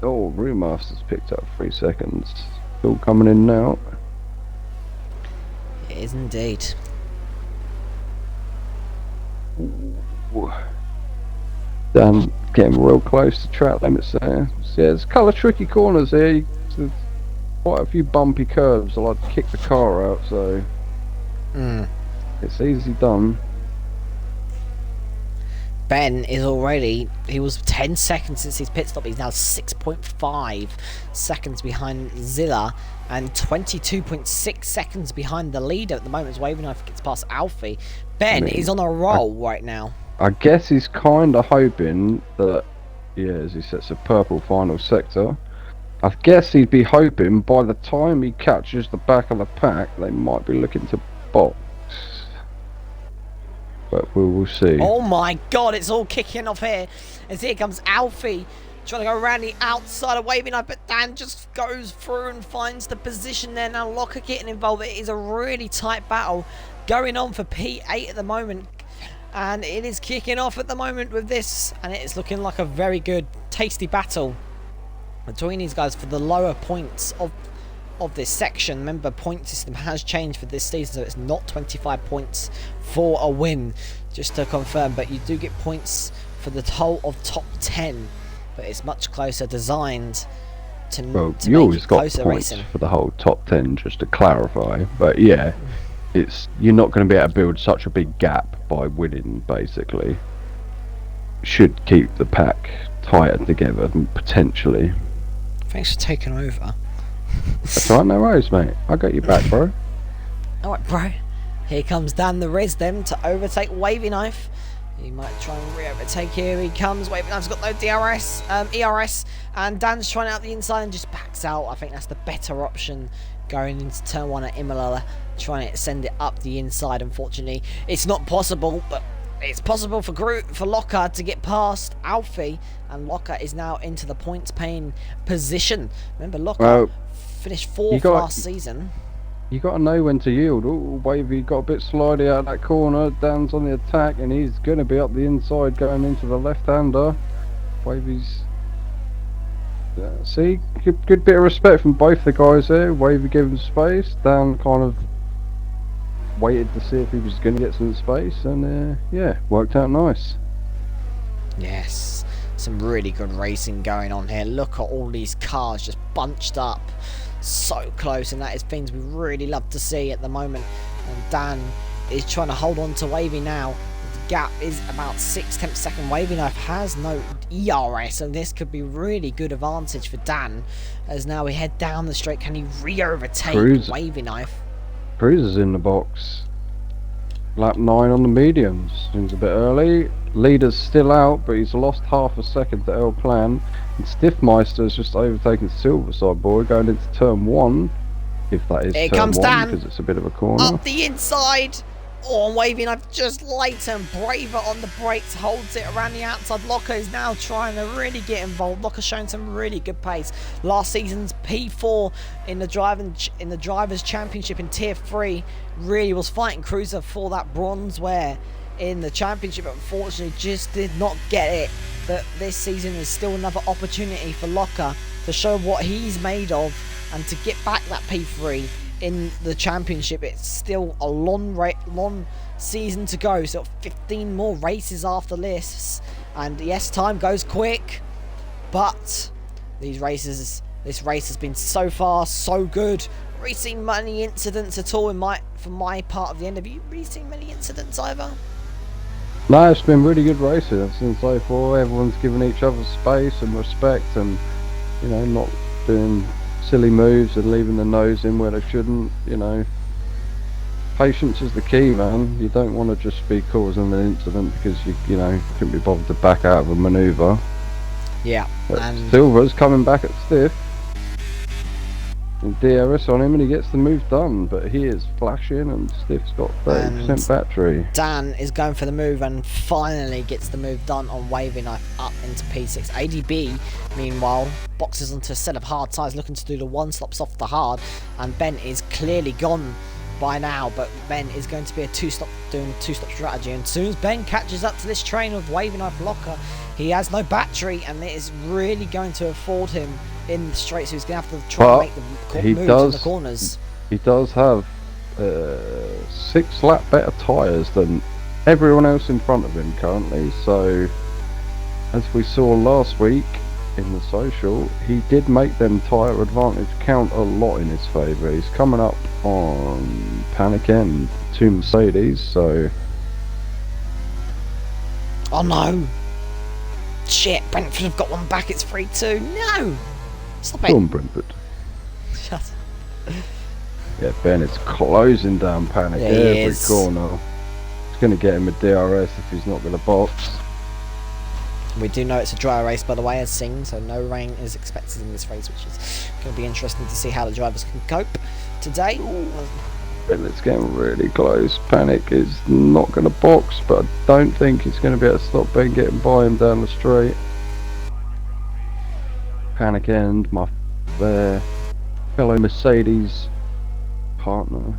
A: Oh, Brewmaster's picked up 3 seconds. Still coming in now.
B: It is indeed.
A: Dan getting real close to track limits there. So, yeah, there's a couple of tricky corners here. There's quite a few bumpy curves. I like to kick the car out, so it's easy done.
B: Ben is already, he was 10 seconds since his pit stop. He's now 6.5 seconds behind Zilla and 22.6 seconds behind the leader at the moment as Wavy Knife gets past Alfie. Ben is on a roll right now.
A: I guess he's kind of hoping that, yeah, as he sets a purple final sector, I guess he'd be hoping by the time he catches the back of the pack, they might be looking to box. But we will see.
B: Oh my god, it's all kicking off here. As here comes Alfie trying to go around the outside of Wavy Knife, but Dan just goes through and finds the position there. Now Locker getting involved. It is a really tight battle going on for P8 at the moment. And it is kicking off at the moment with this. And it is looking like a very good, tasty battle between these guys for the lower points of this section. Remember, point system has changed for this season, so it's not 25 points for a win, just to confirm, but you do get points for the whole of top 10 but it's much closer designed
A: Well,
B: to
A: you
B: make
A: always
B: it
A: got
B: closer
A: points
B: racing.
A: for the whole top 10, just to clarify. But yeah, you're not going to be able to build such a big gap by winning, basically. Should keep the pack tighter together, potentially.
B: Thanks for taking over.
A: That's right, no worries, mate. I got you back, bro.
B: Alright, bro. Here comes Dan the Riz then to overtake Wavy Knife. He might try and re-overtake. Here he comes. Wavy Knife's got no ERS, and Dan's trying out the inside and just backs out. I think that's the better option going into turn 1 at Imola, trying to send it up the inside. Unfortunately, it's not possible, but it's possible for Locker to get past Alfie, and Locker is now into the points-paying position. Remember, Locker finished 4th last season.
A: You got to know when to yield. Oh, Wavy got a bit slidey out of that corner. Dan's on the attack, and he's going to be up the inside going into the left-hander. Wavy's... see, good bit of respect from both the guys there. Wavy gave him space. Dan kind of waited to see if he was going to get some space, and yeah, worked out nice.
B: Yes, some really good racing going on here. Look at all these cars just bunched up so close, and that is things we really love to see at the moment. And Dan is trying to hold on to Wavy now. The gap is about 6/10 second. Wavy Knife has no ERS, and this could be really good advantage for Dan, as now we head down the straight. Can he re-overtake Wavy Knife?
A: Cruiser's in the box. Lap 9 on the mediums. Seems a bit early. Leader's still out, but he's lost half a second to El Plan. And Stiffmeister's just overtaken Silverside Boy going into turn 1. If that is
B: Here
A: turn
B: comes
A: 1,
B: Dan,
A: because it's a bit of a corner.
B: up the inside. Oh, Wavy Knife just later and braver on the brakes, holds it around the outside. Locker is now trying to really get involved. Locker's showing some really good pace. Last season's P4 in the Drivers' Championship in Tier 3 really was fighting Cruiser for that bronzeware in the Championship. Unfortunately, just did not get it. But this season is still another opportunity for Locker to show what he's made of and to get back that P3 in the Championship. It's still a long season to go, so 15 more races after this, and yes, time goes quick, but this race has been so far so good. Really seen many incidents at all from my part of the end? Have you really seen many incidents either?
A: No, it's been really good racing. I've seen so far. Everyone's giving each other space and respect, and not doing silly moves and leaving the nose in where they shouldn't. Patience is the key, man. You don't want to just be causing an incident because you couldn't be bothered to back out of a manoeuvre.
B: Yeah,
A: and Silver's coming back at stiff. And DRS on him, and he gets the move done, but he is flashing, and Stiff's got 30% battery.
B: Dan is going for the move and finally gets the move done on Wavy Knife up into P6. ADB, meanwhile, boxes onto a set of hard tyres, looking to do the one stops off the hard, and Ben is clearly gone by now, but Ben is going to be doing a two-stop strategy, and as soon as Ben catches up to this train of Wavy Knife Locker, he has no battery, and it is really going to afford him in the straight, so he's going to have to try and make the moves in the corners.
A: He does have 6 lap better tyres than everyone else in front of him currently, so as we saw last week in the social, he did make them tyre advantage count a lot in his favour. He's coming up on Panic End, 2 Mercedes, so...
B: Oh no! Shit, Brentford have got one back, it's 3-2. No! Stop it!
A: Come on, Brentford.
B: Shut up.
A: Yeah, Ben is closing down Panic every corner. It's going to get him a DRS if he's not going to box.
B: We do know it's a dry race, by the way, as seen, so no rain is expected in this race, which is going to be interesting to see how the drivers can cope today.
A: And it's getting really close. Panic is not going to box, but I don't think he's going to be able to stop Ben getting by him down the straight. Panic End, my fellow Mercedes partner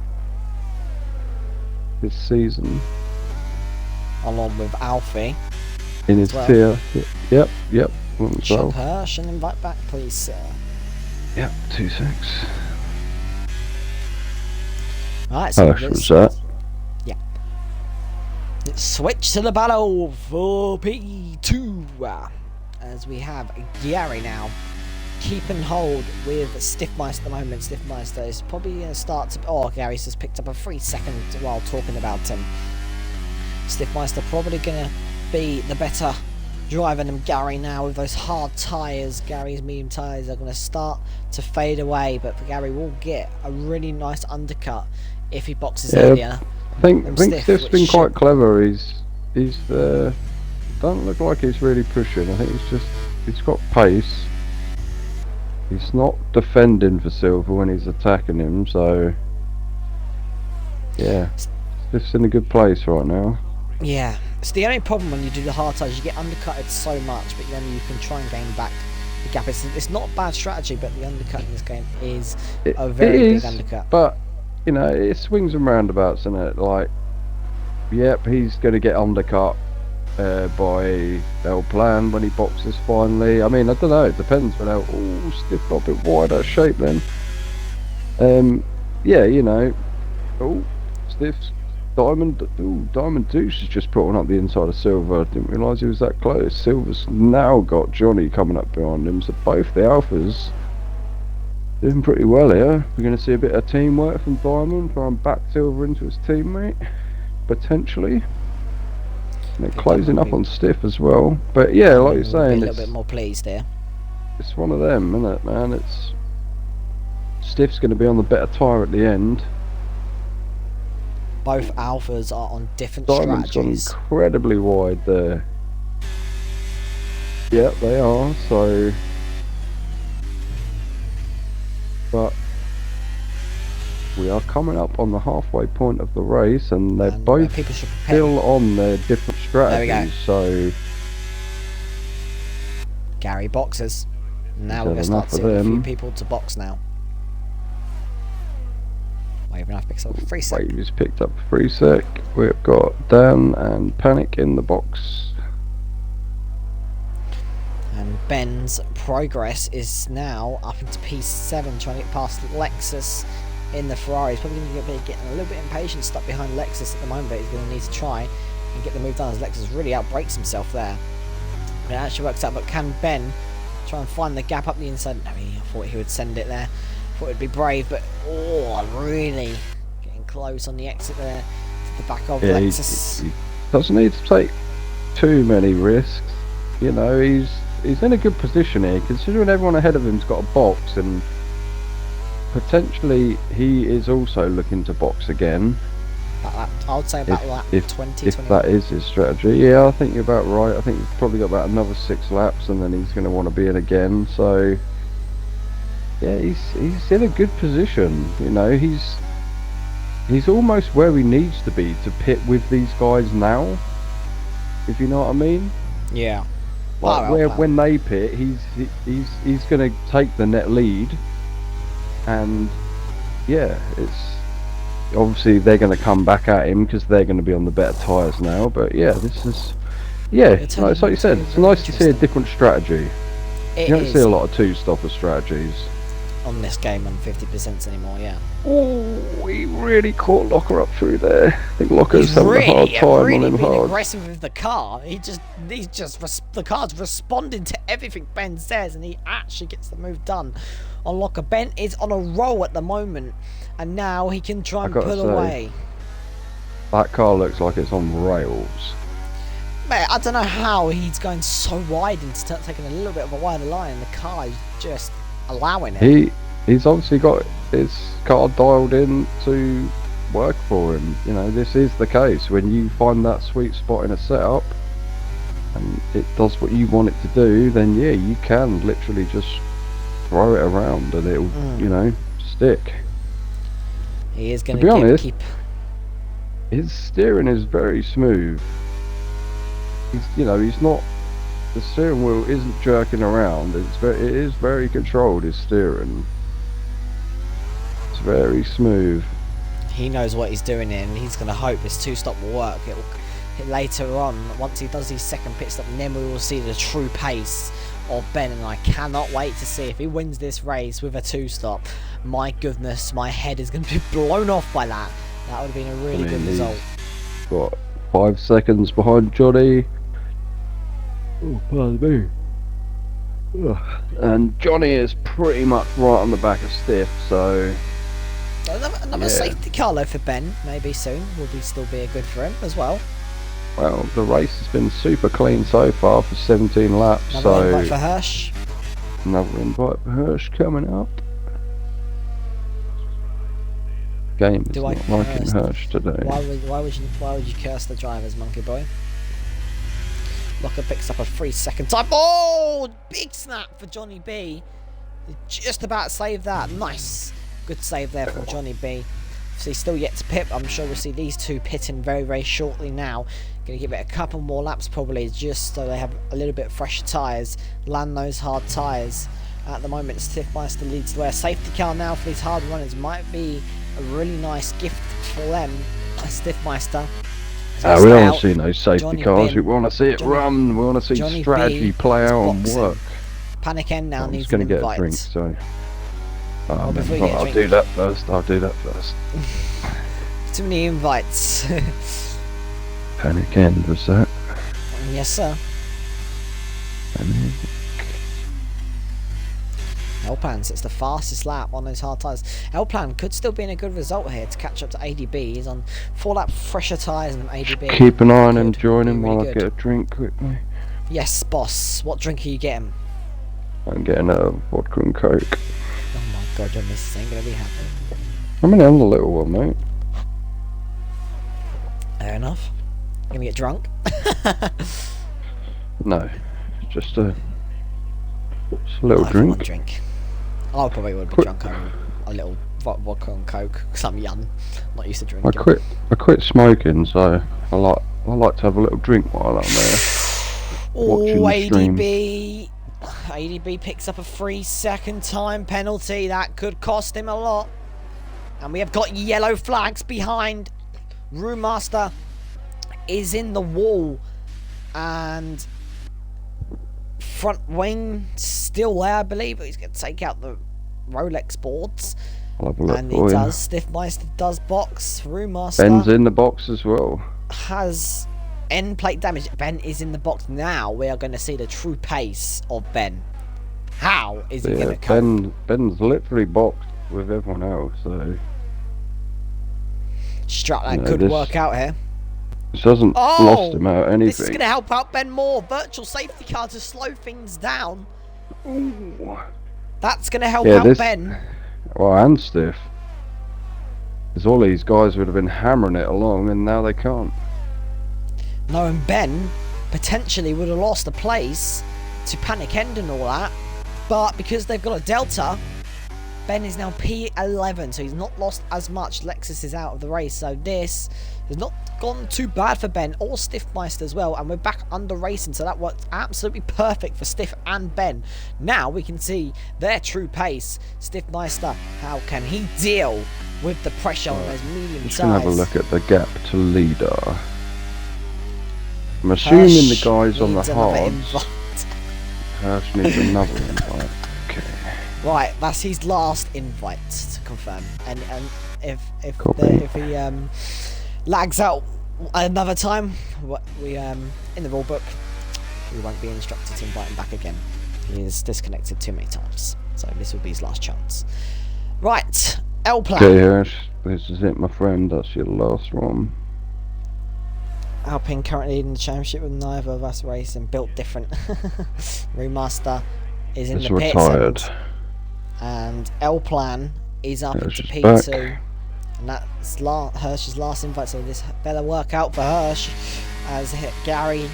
A: this season,
B: along with Alfie
A: in his tier. Yep.
B: Chop Hirsch and invite back, please, sir.
A: Yep, 2-6.
B: Right, so
A: Hirsch was that.
B: Yeah. Let's switch to the battle for P2. as we have Gary now keeping hold with Stiffmeister at the moment. Stiffmeister is probably going to start to... Oh, Gary's just picked up a 3 second while talking about him. Stiffmeister probably going to be the better driver than Gary now with those hard tyres. Gary's medium tyres are going to start to fade away, but Gary will get a really nice undercut if he boxes earlier.
A: I think Stiff's been quite clever. He's don't look like he's really pushing. I think he's got pace. He's not defending for Silver when he's attacking him, so yeah, Stiff's in a good place right now.
B: Yeah, it's the only problem when you do the hard tyres, you get undercutted so much, but then you can try and gain back the gap. It's not a bad strategy, but the undercut in this game is a very big undercut.
A: But you know, it swings and roundabouts, isn't it? Like, yep, he's going to get undercut by El Plan when he boxes finally. I mean, I don't know, it depends. But Stiff got a bit wider shape then. Yeah, you know, Stiff's Diamond Deuce is just putting up the inside of Silver. I didn't realise he was that close. Silver's now got Johnny coming up behind him, so both the Alphas doing pretty well here. We're going to see a bit of teamwork from Diamond, try and back Silver into his teammate, potentially. And they're closing up on Stiff as well. But yeah, like you're saying,
B: a little bit more pleased here.
A: It's one of them, isn't it, man? It's Stiff's going to be on the better tyre at the end.
B: Both Alphas are on different
A: Diamond's
B: strategies.
A: Gone incredibly wide there. Yeah, they are. So, but we are coming up on the halfway point of the race, and they're both still on their different strategies. So,
B: Gary boxes. Now we're going to start seeing a few people to box now. Waving off picks up a 3 sec.
A: Wave's picked up a 3 sec. We've got Dan and Panic in the box.
B: And Ben's progress is now up into P7, trying to get past Lexus in the Ferrari. He's probably going to be getting a little bit impatient, stuck behind Lexus at the moment, but he's going to need to try and get the move done as Lexus really outbreaks himself there. But it actually works out, but can Ben try and find the gap up the inside? No, I thought he would send it there. Thought it'd be brave, but really getting close on the exit there to the back of Lexus.
A: He doesn't need to take too many risks. You know, he's in a good position here, considering everyone ahead of him's got a box, and potentially he is also looking to box again.
B: I would say about lap 20.
A: If that is his strategy, yeah, I think you're about right. I think he's probably got about another 6 laps, and then he's going to want to be in again. So. Yeah, he's in a good position. You know, he's almost where he needs to be to pit with these guys now. If you know what I mean.
B: Yeah.
A: Like when they pit, he's going to take the net lead, and yeah, it's obviously they're going to come back at him because they're going to be on the better tyres now. But yeah, this is it's like you said, it's nice to see a different strategy. You don't see a lot of 2-stopper strategies
B: on this game on 50% anymore, yeah.
A: Oh, he really caught Locker up through there. I think Locker's having a hard time on him hard.
B: Aggressive with the car. The car's responding to everything Ben says, and he actually gets the move done on Locker. Ben is on a roll at the moment, and now he can try and pull away.
A: That car looks like it's on rails.
B: Mate, I don't know how he's going so wide and taking a little bit of a wider line, and the car is just allowing it.
A: He's obviously got his car dialed in to work for him. You know, this is the case. When you find that sweet spot in a setup and it does what you want it to do, then yeah, you can literally just throw it around and it'll, you know, stick.
B: He is going to be honest,
A: his steering is very smooth. He's not. The steering wheel isn't jerking around. It is very controlled. His steering. It's very smooth.
B: He knows what he's doing, and he's going to hope this 2-stop will work. It will later on, once he does his second pit stop, and then we will see the true pace of Ben. And I cannot wait to see if he wins this race with a 2-stop. My goodness, my head is going to be blown off by that. That would have been a really good result.
A: What, 5 seconds behind Johnny? Oh, pardon me. And Johnny is pretty much right on the back of Stiff, so
B: Another safety car though for Ben. Maybe soon will still be a good for him as well.
A: well, the race has been super clean so far for 17 laps.
B: Another invite for Hirsch.
A: Another invite for Hirsch coming up. Game is not liking Hirsch today.
B: Why would you curse the drivers, Monkey Boy? Locker picks up a 3-second time. Oh, big snap for Johnny B. Just about saved that. Nice, good save there from Johnny B. So he's still yet to pit. I'm sure we'll see these two pitting very, very shortly now. Going to give it a couple more laps probably, just so they have a little bit fresher tyres. Land those hard tyres. At the moment, Stiffmeister leads the way. A safety car now for these hard runners might be a really nice gift for them. Stiffmeister.
A: We don't want to see no safety cars. We want to see it run. We want to see strategy play out and work.
B: Panic End now needs
A: an invite.
B: Get a drink,
A: so. I'll do that first.
B: Too many invites.
A: Panic End was that?
B: Yes, sir.
A: Panic.
B: L-Plan sits the fastest lap on those hard tyres. L-Plan could still be in a good result here to catch up to ADB. He's on 4 lap fresher tyres than ADB.
A: Just keep an eye on him, join him while I get a drink quickly.
B: Yes, boss. What drink are you getting?
A: I'm getting a vodka and coke.
B: Oh my god, your missus ain't gonna be happy.
A: I'm the little one, mate.
B: Fair enough. Gonna get drunk?
A: No, just a little drink.
B: One drink. I probably would be drunk on a little vodka and coke because I'm young, not used to drinking.
A: I quit smoking, so I like to have a little drink while I'm there.
B: Oh, ADB. ADB picks up a 3-second time penalty. That could cost him a lot. And we have got yellow flags behind. Roommaster is in the wall. And front wing still there, I believe. He's going to take out the Rolex boards. And he does. Stiffmeister does box. Roommaster.
A: Ben's in the box as well.
B: Has end plate damage. Ben is in the box now. We are going to see the true pace of Ben. How is he going to come?
A: Ben's literally boxed with everyone else, so
B: Stratland could work out here.
A: This hasn't lost him out anything. This
B: is going to help out Ben more. Virtual safety car to slow things down.
A: Ooh.
B: That's going to help out Ben.
A: Well, and Stiff. Because all these guys would have been hammering it along, and now they can't.
B: No, and Ben potentially would have lost a place to Panic End and all that. But because they've got a Delta, Ben is now P11, so he's not lost as much. Lexus is out of the race, so this has not gone too bad for Ben or Stiffmeister as well. And we're back under racing, so that worked absolutely perfect for Stiff and Ben. Now we can see their true pace. Stiffmeister, how can he deal with the pressure on those medium tyres?
A: Just going to have a look at the gap to leader. I'm assuming the guys on the hards. Hirsch needs another invite. Okay.
B: Right, that's his last invite to confirm. And if he lags out another time, we in the rule book, we won't be instructed to invite him back again. He is disconnected too many times, so this will be his last chance. Right, L-Plan.
A: Okay, Hirsch, this is it, my friend. That's your last one.
B: Alpine currently in the championship with neither of us racing, built different. Remaster is in the pits.
A: Retired.
B: And L-Plan is up into P2.
A: Back.
B: And that's Hirsch's last invite, so this better work out for Hirsch. As Gary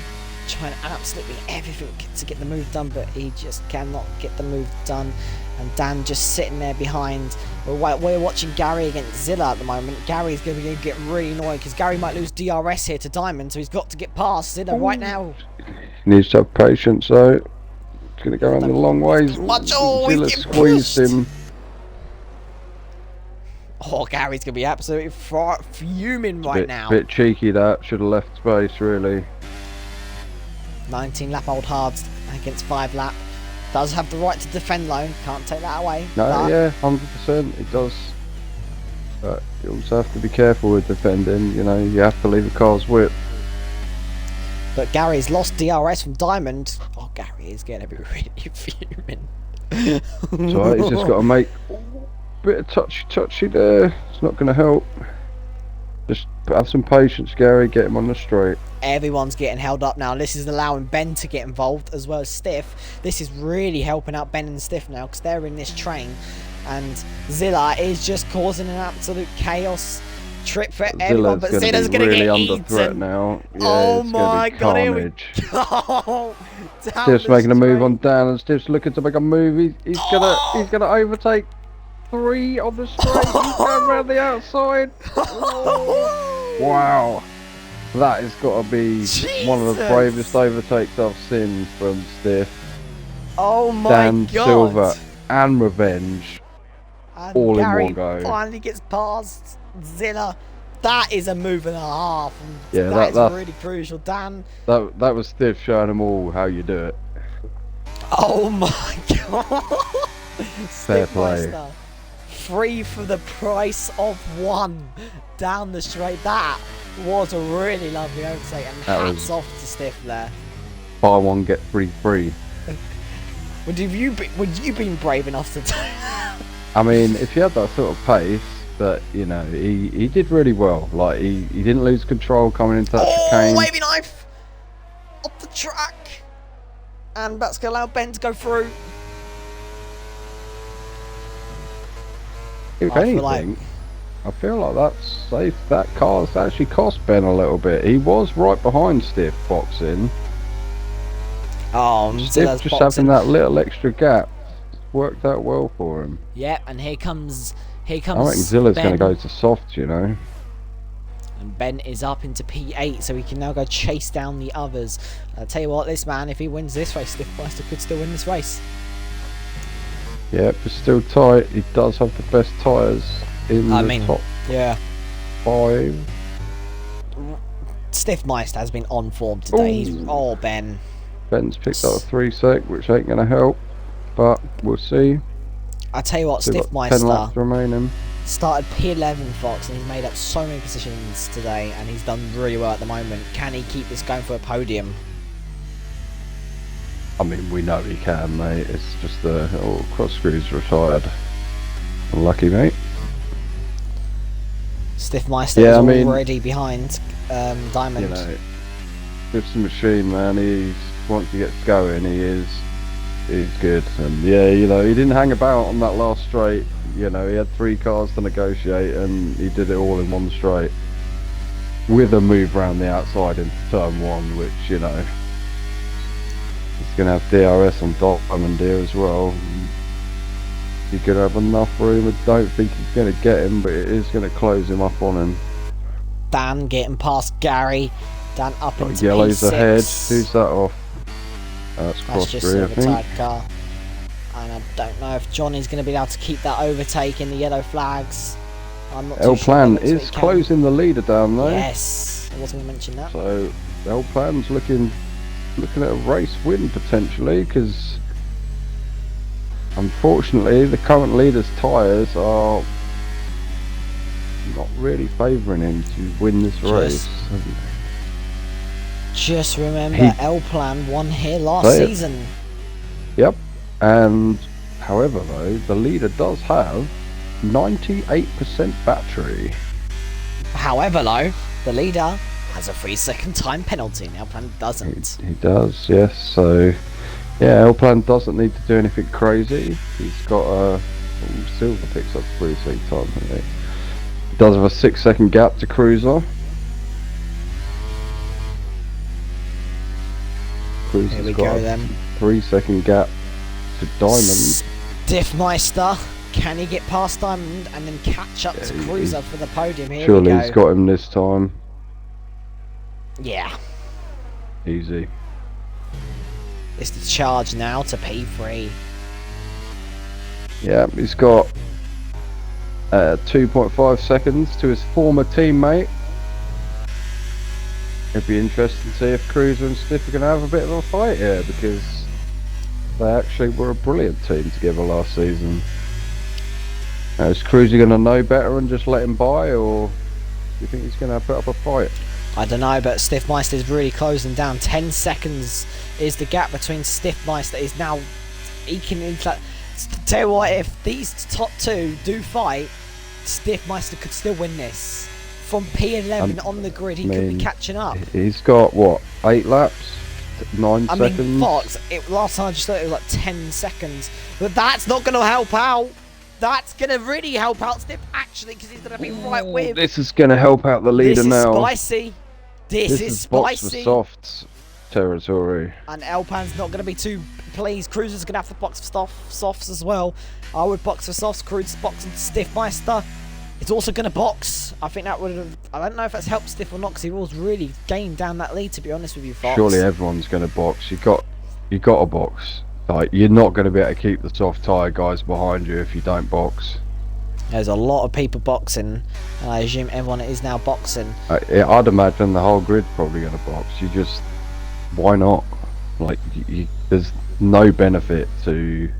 B: trying absolutely everything to get the move done, but he just cannot get the move done. And Dan just sitting there behind. We're watching Gary against Zilla at the moment. Gary's going to get really annoyed because Gary might lose DRS here to Diamond, so he's got to get past Zilla right now.
A: He needs to have patience, though. It's going to go on the long ways.
B: Zilla
A: squeezed him.
B: Oh, Gary's going to be absolutely fuming right now.
A: Bit cheeky that. Should have left space, really.
B: 19 lap old hards against 5 lap. Does have the right to defend low, can't take that away.
A: No, yeah, 100% it does. But you also have to be careful with defending, you know, you have to leave the car's whip.
B: But Gary's lost DRS from Diamond. Oh, Gary is going to be really fuming.
A: It's alright, he's just got to make a bit of touchy there. It's not going to help. Just have some patience, Gary. Get him on the straight.
B: Everyone's getting held up now. This is allowing Ben to get involved as well as Stiff. This is really helping out Ben and Stiff now because they're in this train. And Zilla is just causing an absolute chaos trip for everyone. But Zilla's going to
A: really
B: get
A: under
B: eaten.
A: threat now. Yeah,
B: Oh
A: it's
B: my god, here we
A: carnage.
B: go.
A: Stiff's making a move on Dan, and Stiff's looking to make a move. He's gonna overtake 3 on the straight. He's going around the outside. Oh. Wow, that has got to be one of the bravest overtakes I've seen from Stiff.
B: Oh my
A: Dan
B: god.
A: Silver and Revenge,
B: And
A: all
B: Gary
A: in one go.
B: Finally gets past Zilla. That is a move and a half. And
A: Yeah,
B: that's really crucial. Dan.
A: That was Stiff showing them all how you do it.
B: Oh my god.
A: Fair play.
B: 3 for the price of 1 down the straight. That was a really lovely overtake, and hats off to Stiff there.
A: Buy one get 3 free.
B: Would you been brave enough to do that?
A: I mean, if you had that sort of pace, but you know, he did really well. Like he didn't lose control coming into that chicane.
B: Wavy knife off the track, and that's gonna allow Ben to go through.
A: If anything, I feel like that's safe. That car's actually cost Ben a little bit. He was right behind Stiff boxing. Stiff just having that little extra gap worked out well for him.
B: Yep, and here comes. I
A: reckon Zilla's going to go to soft, you know.
B: And Ben is up into P8, so he can now go chase down the others. I'll tell you what, this man, if he wins this race, Stiff Meister could still win this race.
A: Yep, it's still tight. He does have the best tyres in the top 5.
B: Stiff Meister has been on form today. Ben.
A: Ben's picked up a 3 sec, which ain't going to help, but we'll see.
B: I tell you what, Stiff
A: 10
B: Meister
A: laps remaining.
B: Started P11, Fox, and he's made up so many positions today, and he's done really well at the moment. Can he keep this going for a podium?
A: I mean, we know he can, mate. It's just the cross screws retired. Unlucky, mate.
B: Stiff Meister is already behind Diamond.
A: You know, it's a machine, man. Once he gets going, he's good. And yeah, you know, he didn't hang about on that last straight. You know, he had 3 cars to negotiate, and he did it all in one straight with a move around the outside in turn 1, which, you know, he's going to have DRS on Diamond here as well. He's going to have enough room. I don't think he's going to get him, but it is going to close him up on him.
B: Dan getting past Gary. Dan up into
A: yellow's
B: P6.
A: ahead. Who's that off? That's cross
B: just
A: 3, I
B: a
A: think.
B: car. And I don't know if Johnny's going to be able to keep that overtake in the yellow flags. I'm not too
A: El
B: sure.
A: Plan is closing the leader down though.
B: Yes, I wasn't going to mention that.
A: So El Plan's looking at a race win potentially, because unfortunately the current leader's tyres are not really favouring him to win this race.
B: Just remember, El Plan won here last season.
A: Yep. And however though, the leader does have 98% battery.
B: However though, the leader has a 3-second time penalty and El Plan doesn't.
A: He does, yes. So yeah, El Plan doesn't need to do anything crazy. He's got a Silver picks up 3-second time penalty. He does have a 6-second gap to Cruiser.
B: Here we go then.
A: 3-second gap to Diamond.
B: Stiff Meister, can he get past Diamond and then catch up to Cruiser for the podium? Here
A: surely
B: we go.
A: He's got him this time.
B: Yeah.
A: Easy.
B: It's the charge now to P3.
A: Yeah, he's got 2.5 seconds to his former teammate. It'd be interesting to see if Cruiser and Stiff are going to have a bit of a fight here, because they actually were a brilliant team together last season. Is Cruiser going to know better and just let him by, or do you think he's going to put up a fight?
B: I don't know, but Stiffmeister is really closing down. 10 seconds is the gap between Stiffmeister. Is now eking into that. Tell you what, if these top two do fight, Stiffmeister could still win this. From P11 on the grid, he could be catching up.
A: He's got, what, 8 laps? 9 seconds?
B: I mean, Fox, last time I just thought it was like 10 seconds. But that's not going to help out. That's going to really help out Stiff, actually, because he's going to be right with...
A: This is going to help out the leader now.
B: This is spicy. This is spicy.
A: Box for softs territory.
B: And Elpan's not going to be too pleased. Cruiser's going to have to box for softs as well. I would box for softs. Cruiser's boxing Stiffmeister. It's also going to box. I think that would have... I don't know if that's helped Stiff or not, because he was really gained down that lead, to be honest with you, Fox.
A: Surely everyone's going to box. You got a box. Like, you're not going to be able to keep the soft tyre guys behind you if you don't box.
B: There's a lot of people boxing, and I assume everyone is now boxing.
A: I'd imagine the whole grid's probably going to box. You just... Why not? Like, there's no benefit to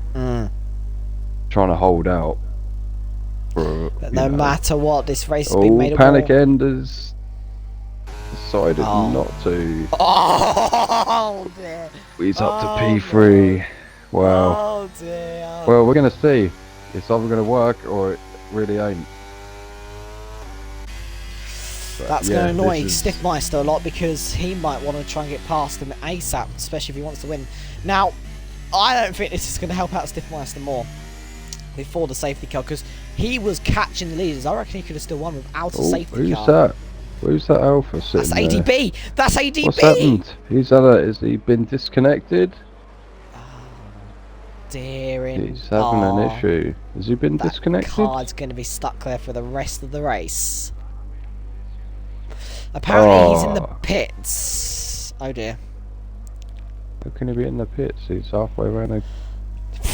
A: trying to hold out.
B: But no matter what, this race has
A: Oh,
B: been made a
A: Panic
B: war.
A: End has decided not to.
B: Oh dear.
A: He's up to P3. Wow.
B: Oh dear.
A: Well, we're going to see. It's either going to work or it really ain't. But
B: That's
A: yeah,
B: going to annoy Stiffmeister a lot, because he might want to try and get past him ASAP, especially if he wants to win. Now, I don't think this is going to help out Stiffmeister more before the safety car, because he was catching the leaders. I reckon he could have still won without a safety car.
A: Who's that? Who's that Alpha sitting
B: That's ADB.
A: there?
B: That's ADB.
A: What's happened? Has he been disconnected?
B: Dearing.
A: He's having an issue. Has he been disconnected?
B: That car's going to be stuck there for the rest of the race. Apparently he's in the pits. Oh dear.
A: How can he be in the pits? He's halfway around.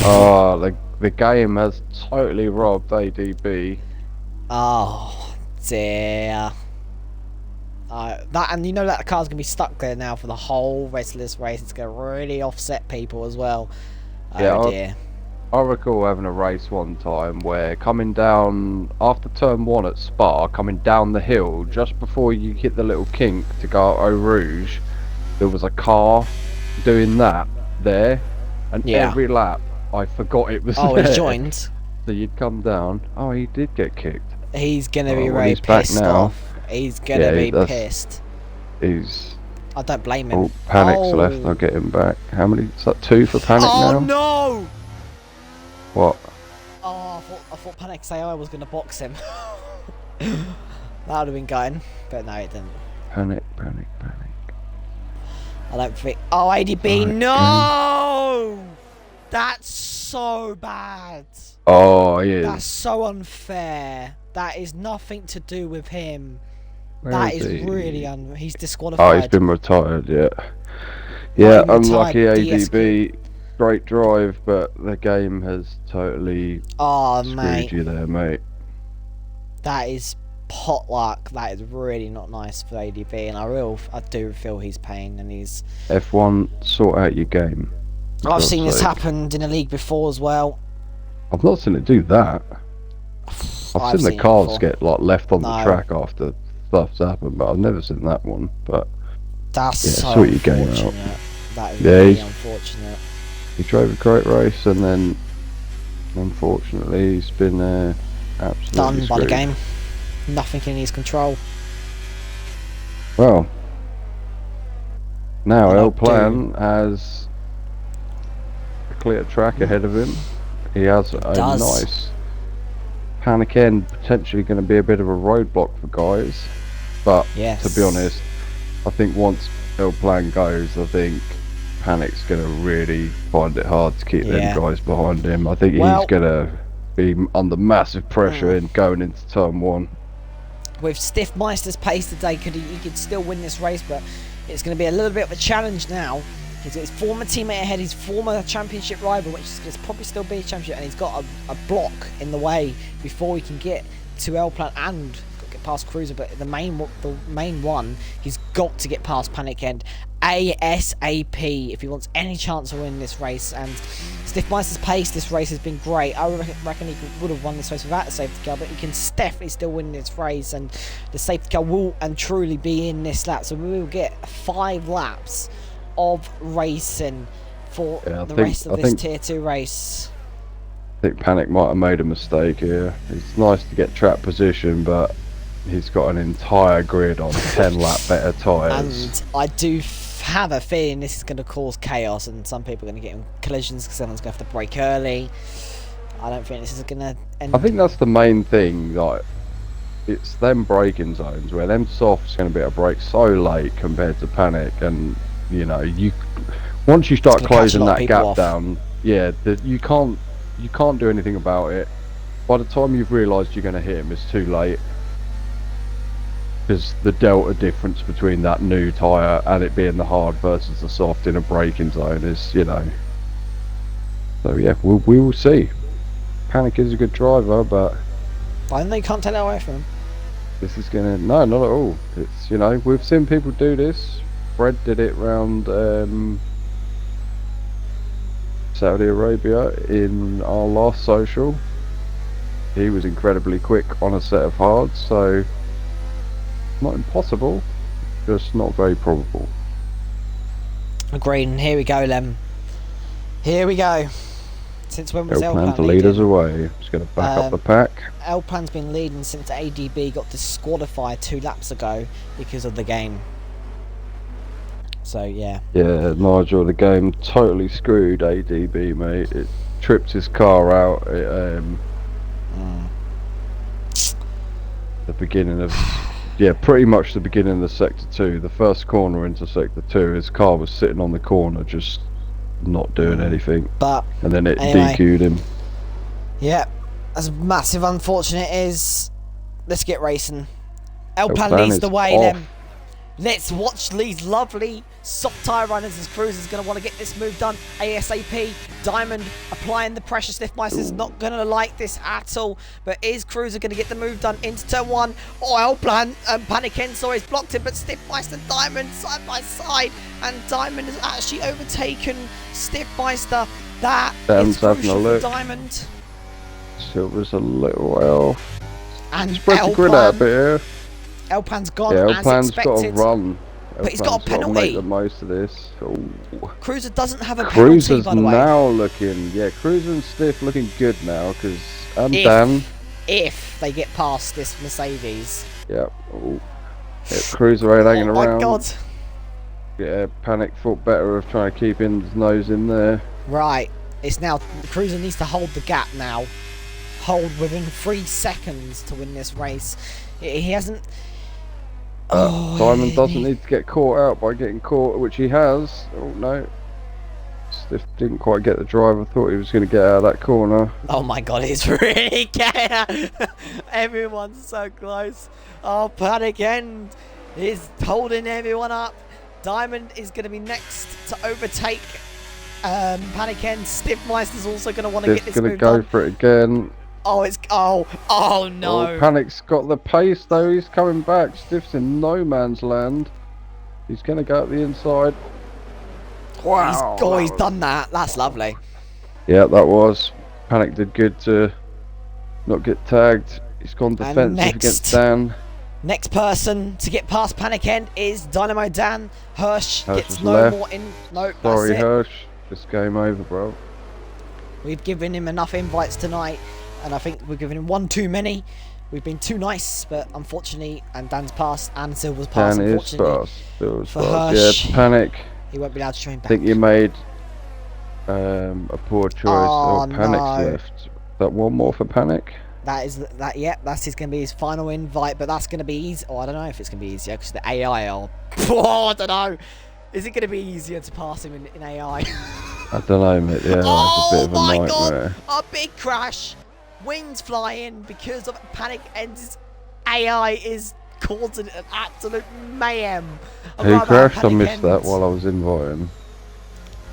A: Oh, the game has totally robbed ADB.
B: Oh dear. And you know that car's gonna be stuck there now for the whole rest of this race. It's gonna really offset people as well. Oh dear.
A: I recall having a race one time where coming down after turn 1 at Spa, coming down the hill just before you hit the little kink to go out Eau Rouge, there was a car doing that there, and every lap I forgot it was there.
B: Oh, he's joined.
A: So you'd come down. Oh, he did get kicked.
B: He's gonna be very pissed off. He's gonna be pissed. I don't blame him.
A: Oh, Panic's left. I'll get him back. How many? Is that 2 for Panic now?
B: Oh no!
A: What?
B: Oh, I thought Panic's AI was gonna box him. That would have been going, but no, it didn't.
A: Panic.
B: I don't think. Oh, ADB, no! That's so bad.
A: Oh, he is.
B: That's so unfair. That is nothing to do with him.
A: Where
B: that
A: is
B: is
A: he?
B: really he's disqualified.
A: Oh, he's been retired, yeah. Yeah, unlucky
B: retired
A: ADB. Great drive, but the game has totally screwed you there, mate.
B: That is pot luck. That is really not nice for ADB, and I do feel he's pain, and he's...
A: F1, sort out your game.
B: I've seen this happen in a league before as well.
A: I've not seen it do that. I've seen the cars get left on the track after stuff's happened, but I've never seen that one. But
B: that's so
A: sort your game out.
B: That is really unfortunate.
A: He drove a great race, and then unfortunately he's been absolutely
B: done by the
A: screwed.
B: game. Nothing in his control.
A: Well, now El Plan has a clear track ahead of him. He has a nice Panic End, potentially going to be a bit of a roadblock for guys. But to be honest, I think once El Plan goes, I think Panic's going to really find it hard to keep them guys behind him. I think he's going to be under massive pressure in going into turn 1.
B: With Stiffmeister's pace today, he could still win this race, but it's going to be a little bit of a challenge now. He's got his former teammate ahead, his former championship rival, which is going to probably still be a championship, and he's got a block in the way before he can get to El Plan and get past Cruiser. But the main one, he's got to get past Panic End ASAP if he wants any chance of winning this race. And Stiffmeister's pace this race has been great. I reckon he would have won this race without the safety car, but Steph is still winning this race, and the safety car will and truly be in this lap. So we will get 5 laps of racing for the rest of this Tier 2 race.
A: I think Panic might have made a mistake here. It's nice to get track position, but he's got an entire grid on 10 lap better tyres.
B: And I do have a feeling this is going to cause chaos, and some people are going to get in collisions because someone's going to have to brake early. I don't think this is going to end.
A: I think that's the main thing. Like, it's them braking zones where them softs going to be able to brake so late compared to Panic, and you know, once you start closing that gap down, yeah, you can't do anything about it. By the time you've realised you're going to hit him, it's too late. Because the delta difference between that new tyre and it being the hard versus the soft in a braking zone is, you know. So yeah, we will see. Panic is a good driver, but
B: I know you can't take that away from him.
A: this is gonna not at all. It's, you know, we've seen people do this. Fred did it round Saudi Arabia in our last social. He was incredibly quick on a set of hards, so not impossible, just not very probable.
B: Agreed, and here we go, Lem. Here we go. Since when was
A: L-Plan to lead us away? Just going to back up the pack.
B: L-Plan's been leading since ADB got disqualified 2 laps ago because of the game. So yeah.
A: Yeah, Nigel, the game totally screwed ADB, mate. It tripped his car out at the beginning of... Yeah, pretty much the beginning of Sector 2. The first corner into Sector 2, his car was sitting on the corner just not doing anything. And then it DQ'd him.
B: Yeah, as massive unfortunate is. Let's get racing. L-Plan leads the way then. Let's watch these lovely soft tyre runners as Cruz is going to want to get this move done ASAP. Diamond applying the pressure. Stiffmeister's not going to like this at all. But is Cruz going to get the move done into turn 1? Oh, L-Plan and Panic Enzo is blocked him, but Stiffmeister and Diamond side by side. And Diamond has actually overtaken Stiffmeister. That is crucial for Diamond.
A: Silver's a little way off.
B: And
A: spread the grid out a bit here.
B: L-Plan's gone
A: L-Plan's
B: as expected.
A: got to run.
B: But he's got a penalty.
A: Got to make the most of this.
B: Cruiser doesn't have a penalty, by the way.
A: Now looking, Cruiser and Stiff looking good now, because Dan.
B: If they get past this Mercedes.
A: Yep. Cruiser ain't hanging around.
B: Oh my god.
A: Yeah, Panic thought better of trying to keep his nose in there.
B: Right. It's now, Cruiser needs to hold the gap now. Hold within 3 seconds to win this race. He hasn't...
A: Diamond doesn't need to get caught out by getting caught, which he has. Oh no. Stiff didn't quite get the driver, thought he was going to get out of that corner.
B: Oh my god, it's really getting everyone's so close. Oh, Panic End is holding everyone up. Diamond is going to be next to overtake Panic End. Stiffmeister's also going to want to get this move done.
A: He's going to go for it again.
B: Oh, it's... Oh, no.
A: Oh, Panic's got the pace, though. He's coming back. Stiff's in no man's land. He's going to go up the inside.
B: Wow. He's done that. That's lovely.
A: Yeah, that was. Panic did good to not get tagged. He's gone defensive against Dan.
B: Next person to get past Panic End is Dynamo Dan. Hirsch gets no
A: left.
B: more in... No,
A: sorry, Hirsch. This game over, bro.
B: We've given him enough invites tonight. And I think we've given him one too many. We've been too nice, but unfortunately, and Dan's passed, and Silver's passed, unfortunately.
A: Silver's
B: for
A: passed.
B: Hirsch,
A: yeah, Panic.
B: He won't be allowed to train back.
A: I think you made a poor choice. Panic's left. That one more for Panic?
B: Yep, that's going to be his final invite, but that's going to be easy. Oh, I don't know if it's going to be easier, because the AI are... Oh, I don't know. Is it going to be easier to pass him in AI?
A: I don't know, mate. Yeah,
B: oh,
A: it's a bit of a
B: my
A: nightmare.
B: God! A big crash! Wings flying because of Panic End's AI is causing an absolute mayhem.
A: Who crashed? I missed that while I was inviting.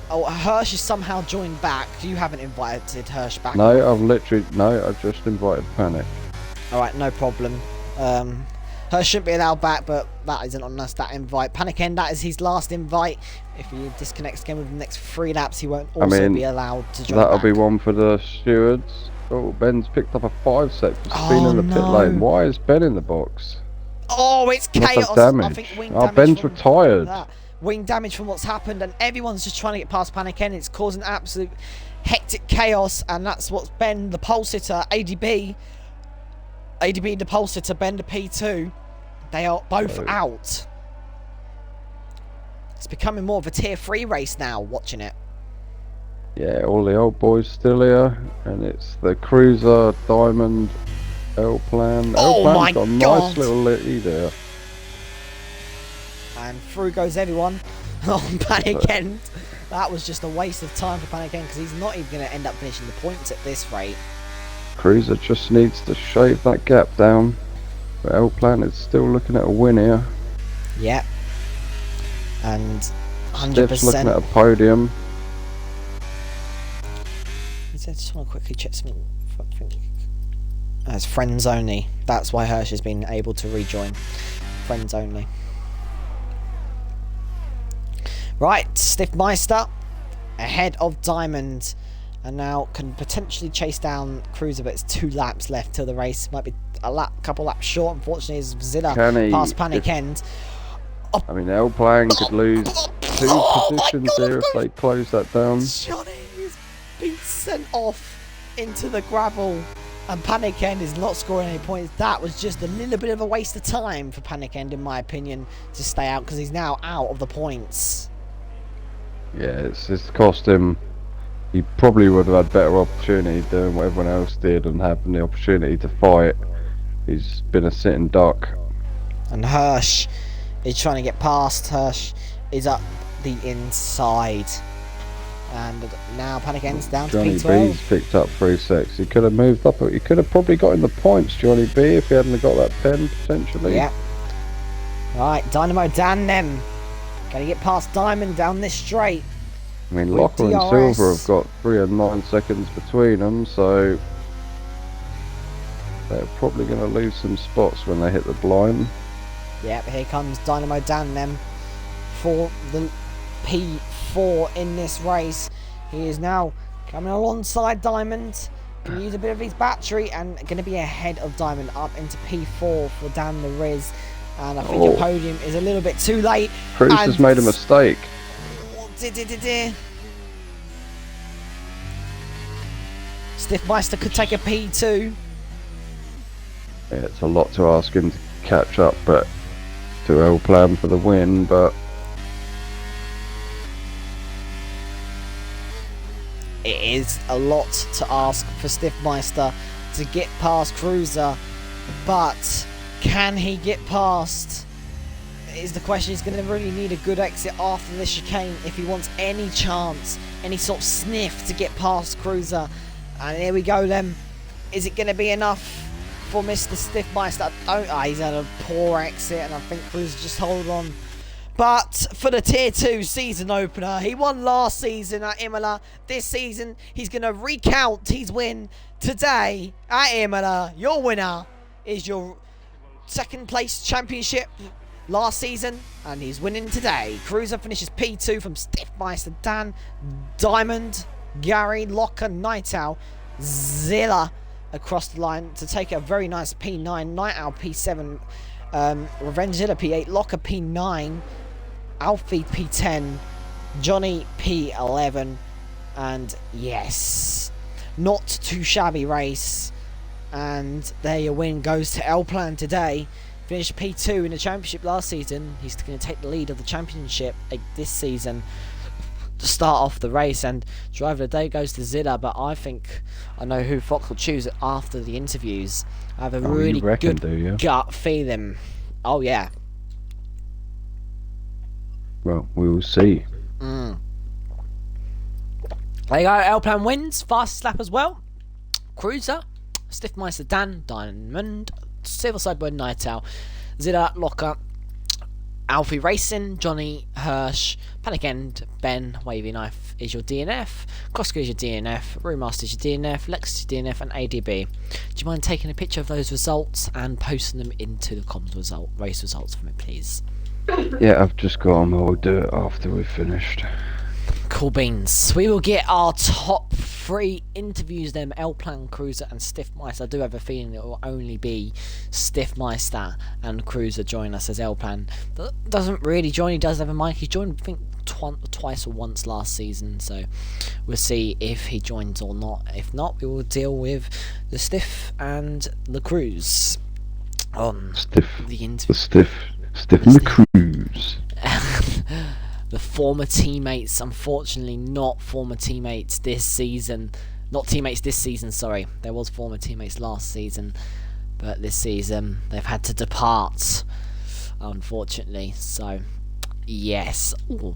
B: Oh, Hirsch is somehow joined back. You haven't invited Hirsch back.
A: No, I've just invited Panic.
B: Alright, no problem. Hirsch shouldn't be allowed back, but that isn't on us, that invite. Panic End, that is his last invite. If he disconnects again within the next 3 laps, he won't also be allowed to join
A: that'll
B: back.
A: be one for the stewards. Oh, Ben's picked up a 5 set for spinning the pit lane. Why is Ben in the box?
B: Oh, it's chaos.
A: Damage.
B: I think wing damage.
A: Ben's retired.
B: Wing damage from what's happened, and everyone's just trying to get past Panic N. It's causing absolute hectic chaos, and that's what's Ben, the pole sitter, ADB, the pole sitter, Ben the P2. They are both out. It's becoming more of a tier 3 race now, watching it.
A: Yeah, all the old boys still here, and it's the Cruiser, Diamond, L-Plan. L-Plan's got a nice little lead there.
B: And through goes everyone on Panic N. That was just a waste of time for Panic N, because he's not even going to end up finishing the points at this rate. Cruiser
A: just needs to shave that gap down. But L-Plan is still looking at a win here.
B: Yep. And 100%.
A: Stiff's looking at a podium.
B: I just want to quickly check something. As friends only. That's why Hirsch has been able to rejoin. Friends only. Right, Stiffmeister ahead of Diamond, and now can potentially chase down Cruiser, but it's 2 laps left till the race. Might be a couple laps short, unfortunately, as Zilla past Panic End.
A: I mean, L-Plan could lose 2 positions here if they close that down.
B: Johnny is being sent off into the gravel, and Panic End is not scoring any points. That was just a little bit of a waste of time for Panic End, in my opinion, to stay out, because he's now out of the points.
A: Yeah, it's cost him. He probably would have had better opportunity doing what everyone else did and having the opportunity to fight. He's been a sitting duck.
B: And Hirsch is trying to get past. Hirsch is up the inside. And now Panic End's down to P12.
A: Johnny B's picked up 3 secs. He could have moved up. He could have probably got in the points, Johnny B, if he hadn't got that pen, potentially.
B: Yeah. Right, Dynamo Dan them. Gotta get past Diamond down this straight.
A: I mean, Locker and Silver have got 3 and 9 seconds between them, so they're probably going to lose some spots when they hit the blind.
B: Yep, here comes Dynamo Dan them for the P4 in this race. He is now coming alongside Diamond. Can use a bit of his battery and going to be ahead of Diamond up into P4 for Dan the Riz. And I think the podium is a little bit too late.
A: Cruz has made a mistake.
B: Stiffmeister could take a P2.
A: Yeah, it's a lot to ask him to catch up, but to L-Plan for the win, but
B: it is a lot to ask for Stiffmeister to get past Cruiser, but can he get past? Is the question. He's going to really need a good exit after this chicane if he wants any chance, any sort of sniff to get past Cruiser. And here we go then. Is it going to be enough for Mr. Stiffmeister? He's had a poor exit, and I think Cruiser just hold on. But for the Tier 2 season opener, he won last season at Imola. This season, he's going to recount his win today at Imola. Your winner is your 2nd place championship last season, and he's winning today. Cruiser finishes P2 from Stiffmeister, Dan, Diamond, Gary, Locker, Night Owl, Zilla across the line to take a very nice P9, Night Owl P7, Revenge Zilla P8, Locker P9, Alfie P10, Johnny P11, and yes, not too shabby race. And there your win goes to L-Plan today. Finished P2 in the championship last season. He's going to take the lead of the championship this season to start off the race. And driver of the day goes to Zilla, but I think I know who Fox will choose after the interviews. I have a really good gut feeling. Oh yeah.
A: Well, we will see.
B: There you go. L-Plan wins. Fastest lap as well. Cruiser, Stiffmeister, Dan, Diamond, Silverside Boy, Night Owl, Zilla, Locker, Alfie Racing, Johnny, Hirsch, Panic End, Ben, Wavy Knife is your DNF, Costco is your DNF, Brewmaster is your DNF, Lex is your DNF, and ADB. Do you mind taking a picture of those results and posting them into the comms race results for me, please?
A: Yeah, I've just got them. I'll do it after we've finished.
B: Cool beans. We will get our top 3 interviews them, L Plan, Cruiser and Stiffmeister. I do have a feeling it will only be Stiffmeister and Cruiser join us as L Plan. Doesn't really join, he does have a mic. He joined, I think, twice or once last season, so we'll see if he joins or not. If not, we will deal with the Stiff and the Cruise on the interview.
A: Stiff and the Cruise.
B: The former teammates, unfortunately not former teammates this season. Not teammates this season, sorry. There was former teammates last season, but this season they've had to depart, unfortunately. So, yes. Ooh.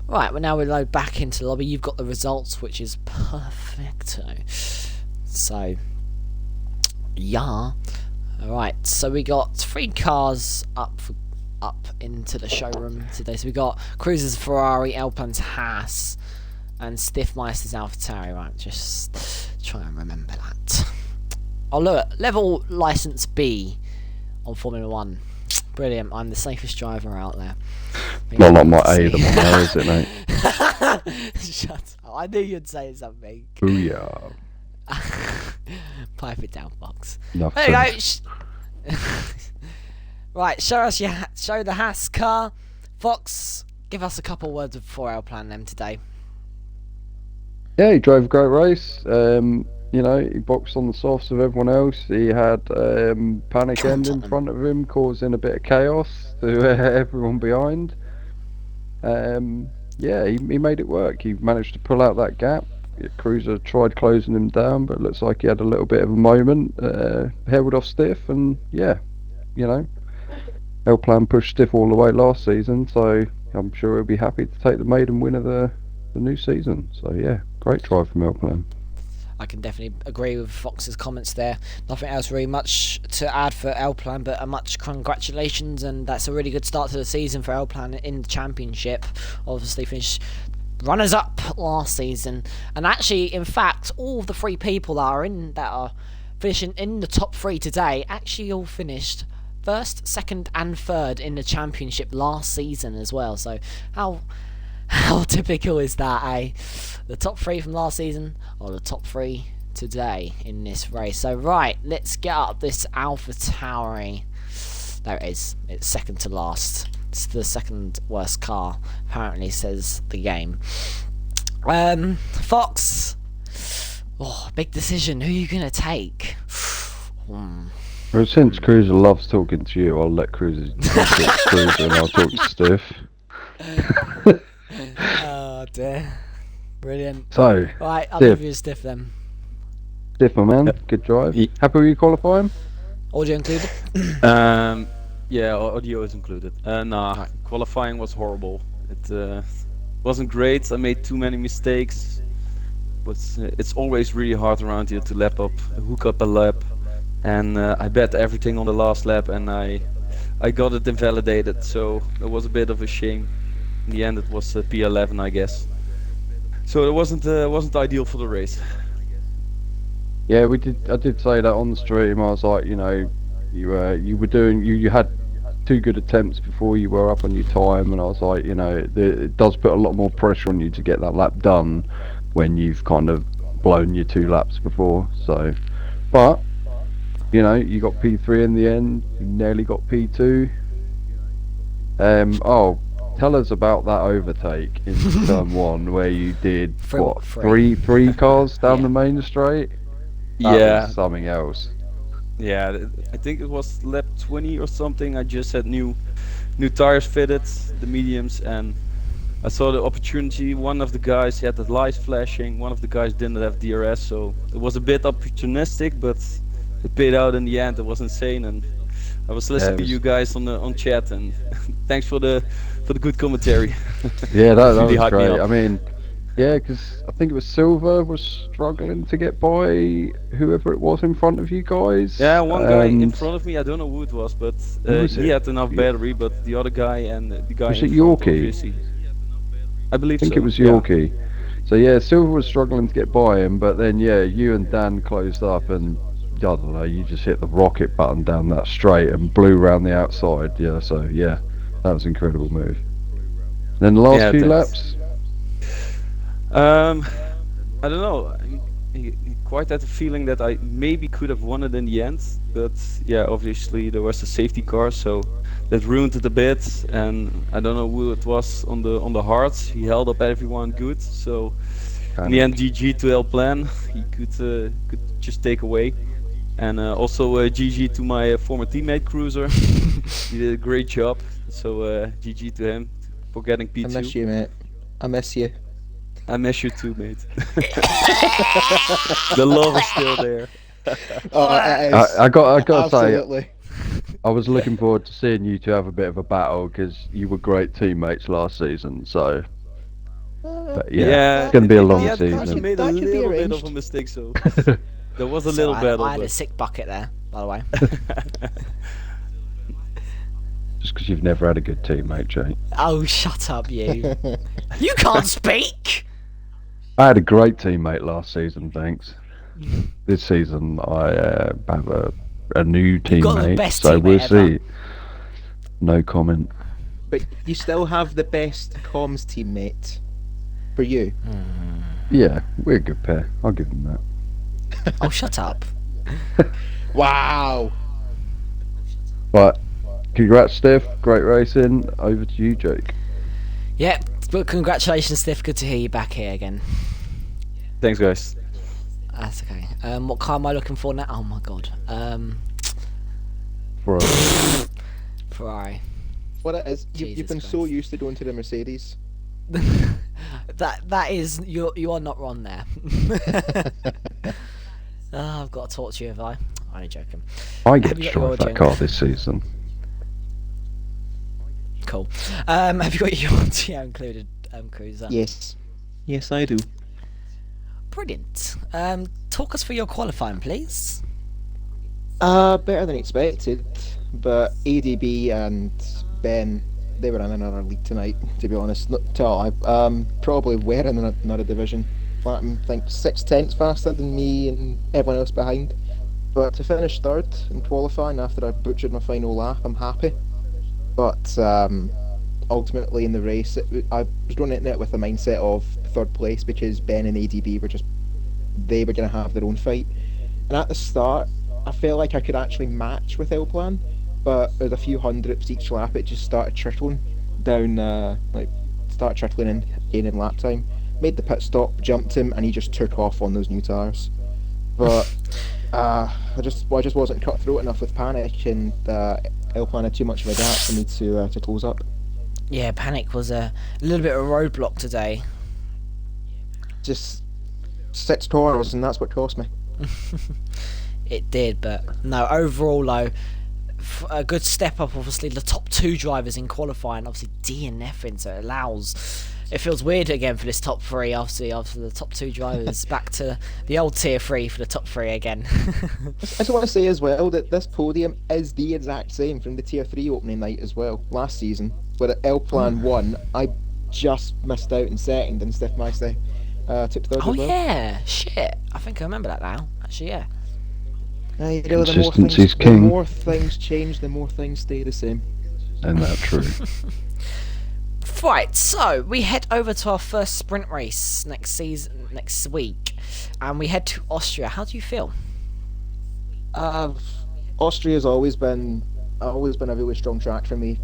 B: Right, well now we load back into the lobby. You've got the results, which is perfecto. So, yeah. Alright, so we got 3 cars up into the showroom today. So we got Cruiser's Ferrari, Alpin's Haas, and Stiffmeister's AlphaTauri. Right, just try and remember that. Oh look, level license B on Formula 1. Brilliant, I'm the safest driver out there.
A: Not like my A, the one, is it, mate?
B: Shut up, I knew you'd say something.
A: Booyah.
B: Pipe it down, Fox.
A: Enough
B: There you go. Right, show the Haas car. Fox, give us a couple words before our plan them today.
A: Yeah, he drove a great race. You know, he boxed on the softs of everyone else. He had Panic End in front of him, causing a bit of chaos to everyone behind. Yeah, he made it work. He managed to pull out that gap. Cruiser tried closing him down, but it looks like he had a little bit of a moment. Held off Stiff, and yeah, you know, L Plan pushed Stiff all the way last season, so I'm sure he'll be happy to take the maiden win of the new season. So yeah, great drive from L Plan.
B: I can definitely agree with Fox's comments there. Nothing else really much to add for L Plan, but a much congratulations, and that's a really good start to the season for L Plan in the championship. Obviously finished runners up last season, and actually, in fact, all of the 3 people that are finishing in the top 3 today actually all finished first, second, and third in the championship last season as well. So how typical is that, eh? The top 3 from last season or the top 3 today in this race. So right, let's get up this AlphaTauri. There it is. It's second to last. It's the second worst car, apparently, says the game. Fox. Oh, big decision. Who are you gonna take?
A: Well, since Cruiser loves talking to you, I'll let Cruiser talk to Cruiser and I'll talk to Stiff.
B: Oh dear. Brilliant.
A: So,
B: right, I'll give you a Stiff then.
A: Stiff, my man, good drive. Happy with you qualifying?
B: Audio included?
C: Yeah, audio is included. Nah, qualifying was horrible. It wasn't great. I made too many mistakes. But it's always really hard around here to hook up a lap. And I bet everything on the last lap, and I got it invalidated. So it was a bit of a shame. In the end, it was P11, I guess. So it wasn't ideal for the race.
A: Yeah, I did say that on the stream. I was like, you know, you had 2 good attempts before you were up on your time, and I was like, you know, it does put a lot more pressure on you to get that lap done when you've kind of blown your 2 laps before. So, but you know, you got P3 in the end. You nearly got P2. Tell us about that overtake in turn 1 where you did three cars down the main straight. That was something else.
C: Yeah, I think it was lap 20 or something. I just had new tires fitted, the mediums, and I saw the opportunity. One of the guys had the lights flashing. One of the guys didn't have DRS, so it was a bit opportunistic, but it paid out in the end. It was insane, and I was listening to you guys on chat, and thanks for the good commentary.
A: Yeah, that really was great. I mean, yeah, because I think it was Silver was struggling to get by whoever it was in front of you guys.
C: Yeah, one guy in front of me, I don't know who it was, but he had enough battery, but the other guy and the guy
A: was
C: in
A: it
C: front,
A: Yorkie?
C: obviously. I believe
A: think it was Yorkie. Yeah. So yeah, Silver was struggling to get by him, but then yeah, you and Dan closed up, and I don't know, you just hit the rocket button down that straight and blew around the outside. Yeah, so yeah, That was an incredible move. Then the last
C: Yeah,
A: few
C: thanks.
A: laps.
C: Um, I don't know. I quite had the feeling that I maybe could have won it in the end, but yeah, obviously there was a safety car, so that ruined it a bit. And I don't know who it was on the hards. He held up everyone good, so in the end,
A: Panic.
C: GG to El Plan. He could just take away. And also GG to my former teammate Cruiser. He did a great job. So GG to him for getting
D: I miss
C: P2.
D: you, mate. I miss you.
C: I miss you too, mate. The love is still there.
D: Oh, it is.
A: I gotta say,
D: Absolutely.
A: I was looking forward to seeing you two have a bit of a battle because you were great teammates last season. So, but yeah,
C: Yeah,
A: it's gonna be a
C: in the
A: long
C: end, Cruiser
A: season.
C: made a
D: that could be
C: little bit of a
D: arranged.
C: mistake, so there was a
B: So
C: little battle,
B: I had a
C: but
B: sick bucket there, by the way.
A: Just because you've never had a good teammate, Jake.
B: Oh, shut up, you. You can't speak!
A: I had a great teammate last season, thanks. This season, I have a new
B: You got the
A: teammate,
B: best
A: so we'll
B: teammate ever.
A: see. No comment.
D: But you still have the best comms teammate for you.
A: Yeah, we're a good pair. I'll give them that.
B: Oh, shut up.
D: Wow.
A: But congrats, Steph. Great racing. Over to you, Jake.
B: Yeah, but congratulations, Steph. Good to hear you back here again.
C: thanks, guys.
B: That's okay. What car am I looking for now? Oh my god.
A: For a
B: Ferrari.
D: What it is,
B: Jesus
D: you've been so
B: Christ.
D: used to going to the Mercedes.
B: that is you are not wrong there. Oh, I've got to talk to you, have I? I'm only joking.
A: I get
B: Have
A: to
B: you got your
A: drive that
B: audio?
A: car this season.
B: Cool. Have you got your audio included, Cruiser?
D: Yes. Yes, I do.
B: Brilliant. Talk us through your qualifying, please.
D: Better than expected, but ADB and Ben, they were in another league tonight, to be honest. Not to all, probably were in another division. I think 6/10 faster than me and everyone else behind. But to finish third in qualifying after I butchered my final lap, I'm happy. But ultimately in the race, I was going into it with the mindset of third place because Ben and ADB they were going to have their own fight. And at the start, I felt like I could actually match with Elplan, but with a few hundredths each lap, it just started trickling down, started trickling in, gaining lap time. Made the pit stop, jumped him, and he just took off on those new tyres. But I just wasn't cutthroat enough with Panic, and Elplan had too much of a gap for me to close up.
B: Yeah, Panic was a little bit of a roadblock today.
D: Just 6 corners, and that's what cost me.
B: It did, but no, overall though, a good step up. Obviously, the top 2 drivers in qualifying, obviously DNFing, so it feels weird again for this top 3. Obviously, after the top 2 drivers, back to the old tier 3 for the top 3 again.
D: I just want to say as well that this podium is the exact same from the tier 3 opening night as well, last season, where Elplan won. I just missed out in second, and Steph Meister took third
B: Oh
D: as well.
B: yeah, shit. I think I remember that now. Actually, yeah.
D: You know,
A: Consistency's
D: the
A: king.
D: more things change, the more things stay the same.
A: And that's true.
B: Right, so we head over to our first sprint race next week, and we head to Austria. How do you feel?
D: Austria's always been a really strong track for me.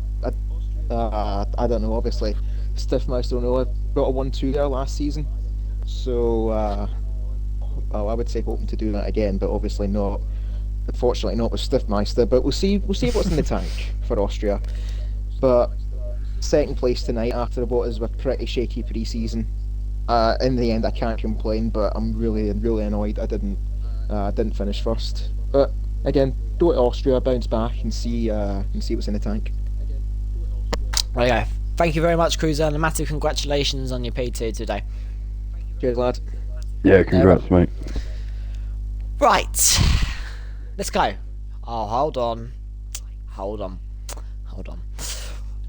D: I don't know, obviously, Steph Mouse don't know. I got a 1-2 there last season, so I would say hoping to do that again, but obviously not. Unfortunately, not with Stiffmeister. But we'll see what's in the tank for Austria. But second place tonight after what is a pretty shaky pre-season. In the end, I can't complain, but I'm really annoyed I didn't finish first. But again, go to Austria, bounce back, and see what's in the tank.
B: Okay, thank you very much, Cruiser, and a massive congratulations on your P2 today.
D: Cheers, lad.
A: Yeah, congrats, mate.
B: Right, let's go. Oh, hold on.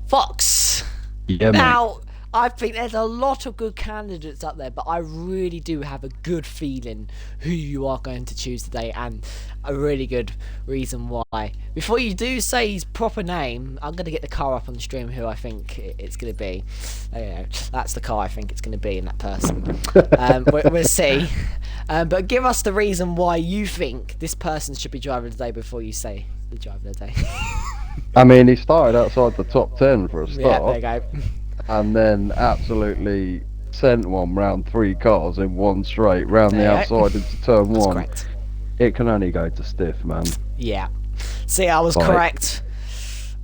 B: Fox.
A: Yeah, mate.
B: Now, I think there's a lot of good candidates up there, but I really do have a good feeling who you are going to choose today, and a really good reason why. Before you do say his proper name, I'm going to get the car up on the stream who I think it's going to be. There you go. That's the car I think it's going to be in that person. We'll see. But give us the reason why you think this person should be driver of the day before you say the driver of the day.
A: I mean, he started outside the top 10 for a start.
B: Yeah, there you go.
A: And then absolutely sent one round 3 cars in one straight round the outside into turn
B: That's
A: 1.
B: correct.
A: It can only go to stiff, man.
B: Yeah. See, I was
A: Like-
B: correct.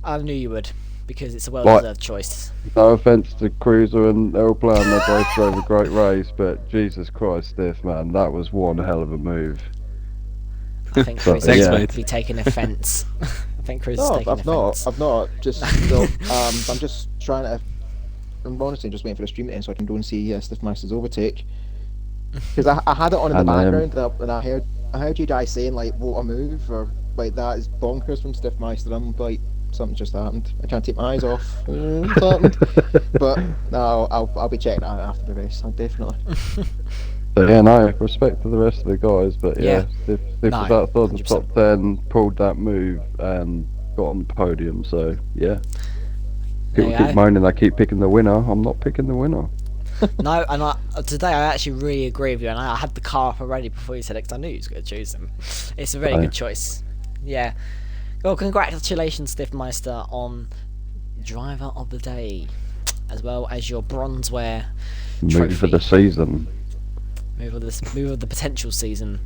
B: I knew you would, because it's a well-deserved choice.
A: No offence to Cruiser and Aeroplan, they both drove a great race, but Jesus Christ, stiff, man, that was one hell of a move.
B: I think
A: So,
B: Chris
C: Thanks,
B: is going
C: mate.
B: to be taking offence. I think Chris is
D: No,
B: taking
D: I've not.
B: offence.
D: I've not. Just no, I'm just trying to. I'm honestly just waiting for the stream to end so I can go and see Stiffmaster's overtake. Because I had it on in the
A: And,
D: background and I heard you guys saying like what a move or like that is bonkers from Stiffmaster. I'm like something just happened. I can't take my eyes off. What's happened? But no, I'll be checking it out after the race. Definitely.
A: But yeah, no, respect to the rest of the guys, but
B: Yeah.
A: Stiff
B: No,
A: was outside the
B: 100%.
A: top 10, pulled that move and got on the podium, so yeah.
B: There
A: People
B: you
A: keep
B: go.
A: moaning they keep picking the winner. I'm not picking the winner.
B: No, and today I actually really agree with you, and I had the car up already before you said it, because I knew you was going to choose him. It's a very good choice. Yeah. Well, congratulations, Stiffmeister, on Driver of the Day, as well as your bronzeware
A: Move
B: trophy.
A: for the season.
B: Move of the potential season.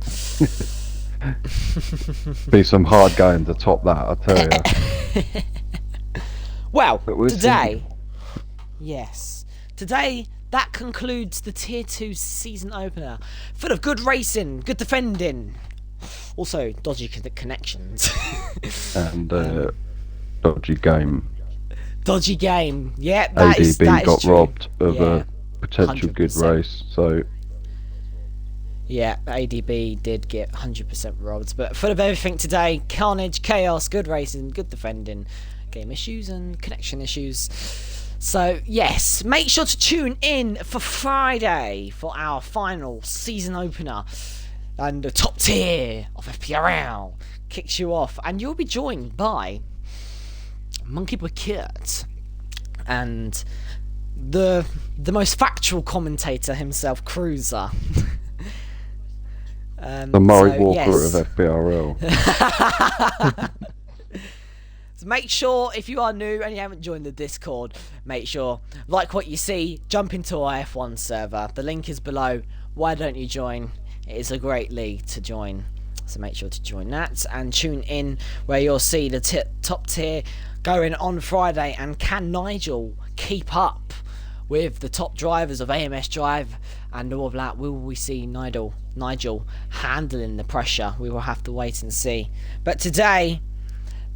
A: Be some hard going to top that, I tell you.
B: Well,
A: But we'll
B: today, yes, today that concludes the Tier 2 season opener, full of good racing, good defending, also dodgy connections.
A: And dodgy game.
B: Dodgy game, yeah, that
A: ADB
B: is
A: got
B: true.
A: robbed of
B: Yeah,
A: a potential good
B: 100%.
A: race, so
B: Yeah, ADB did get 100% robbed, but full of everything today: carnage, chaos, good racing, good defending, game issues and connection issues. So yes, make sure to tune in for Friday for our final season opener, and the top tier of FPRL kicks you off, and you'll be joined by Monkey Boy Kurt and the most factual commentator himself, Cruiser.
A: the Murray
B: so,
A: Walker
B: yes.
A: of FPRL.
B: So make sure, if you are new and you haven't joined the Discord, make sure, like what you see, jump into our F1 server. The link is below. Why don't you join? It is a great league to join. So make sure to join that and tune in where you'll see the top tier going on Friday. And can Nigel keep up with the top drivers of AMS Drive and all of that? Will we see Nigel handling the pressure? We will have to wait and see. But today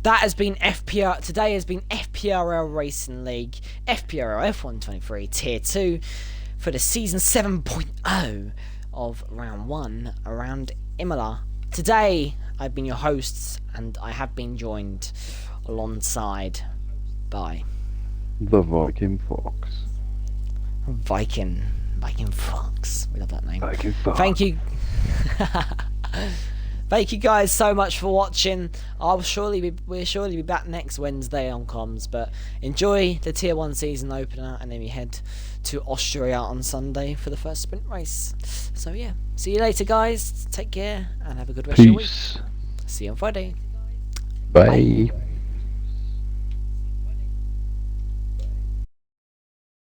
B: has been FPRL Racing League, FPRL F123 Tier 2 for the season 7.0 of round 1 around Imola. Today I've been your hosts, and I have been joined alongside by
A: The Viking Fox.
B: Viking Fox. We love that name.
A: Viking Fox.
B: Thank you. Thank you guys so much for watching. We'll surely be back next Wednesday on comms, but enjoy the Tier 1 season opener, and then we head to Austria on Sunday for the first sprint race. So yeah, see you later guys, take care and have a good rest of your week.
A: Peace.
B: See you on Friday.
A: Bye.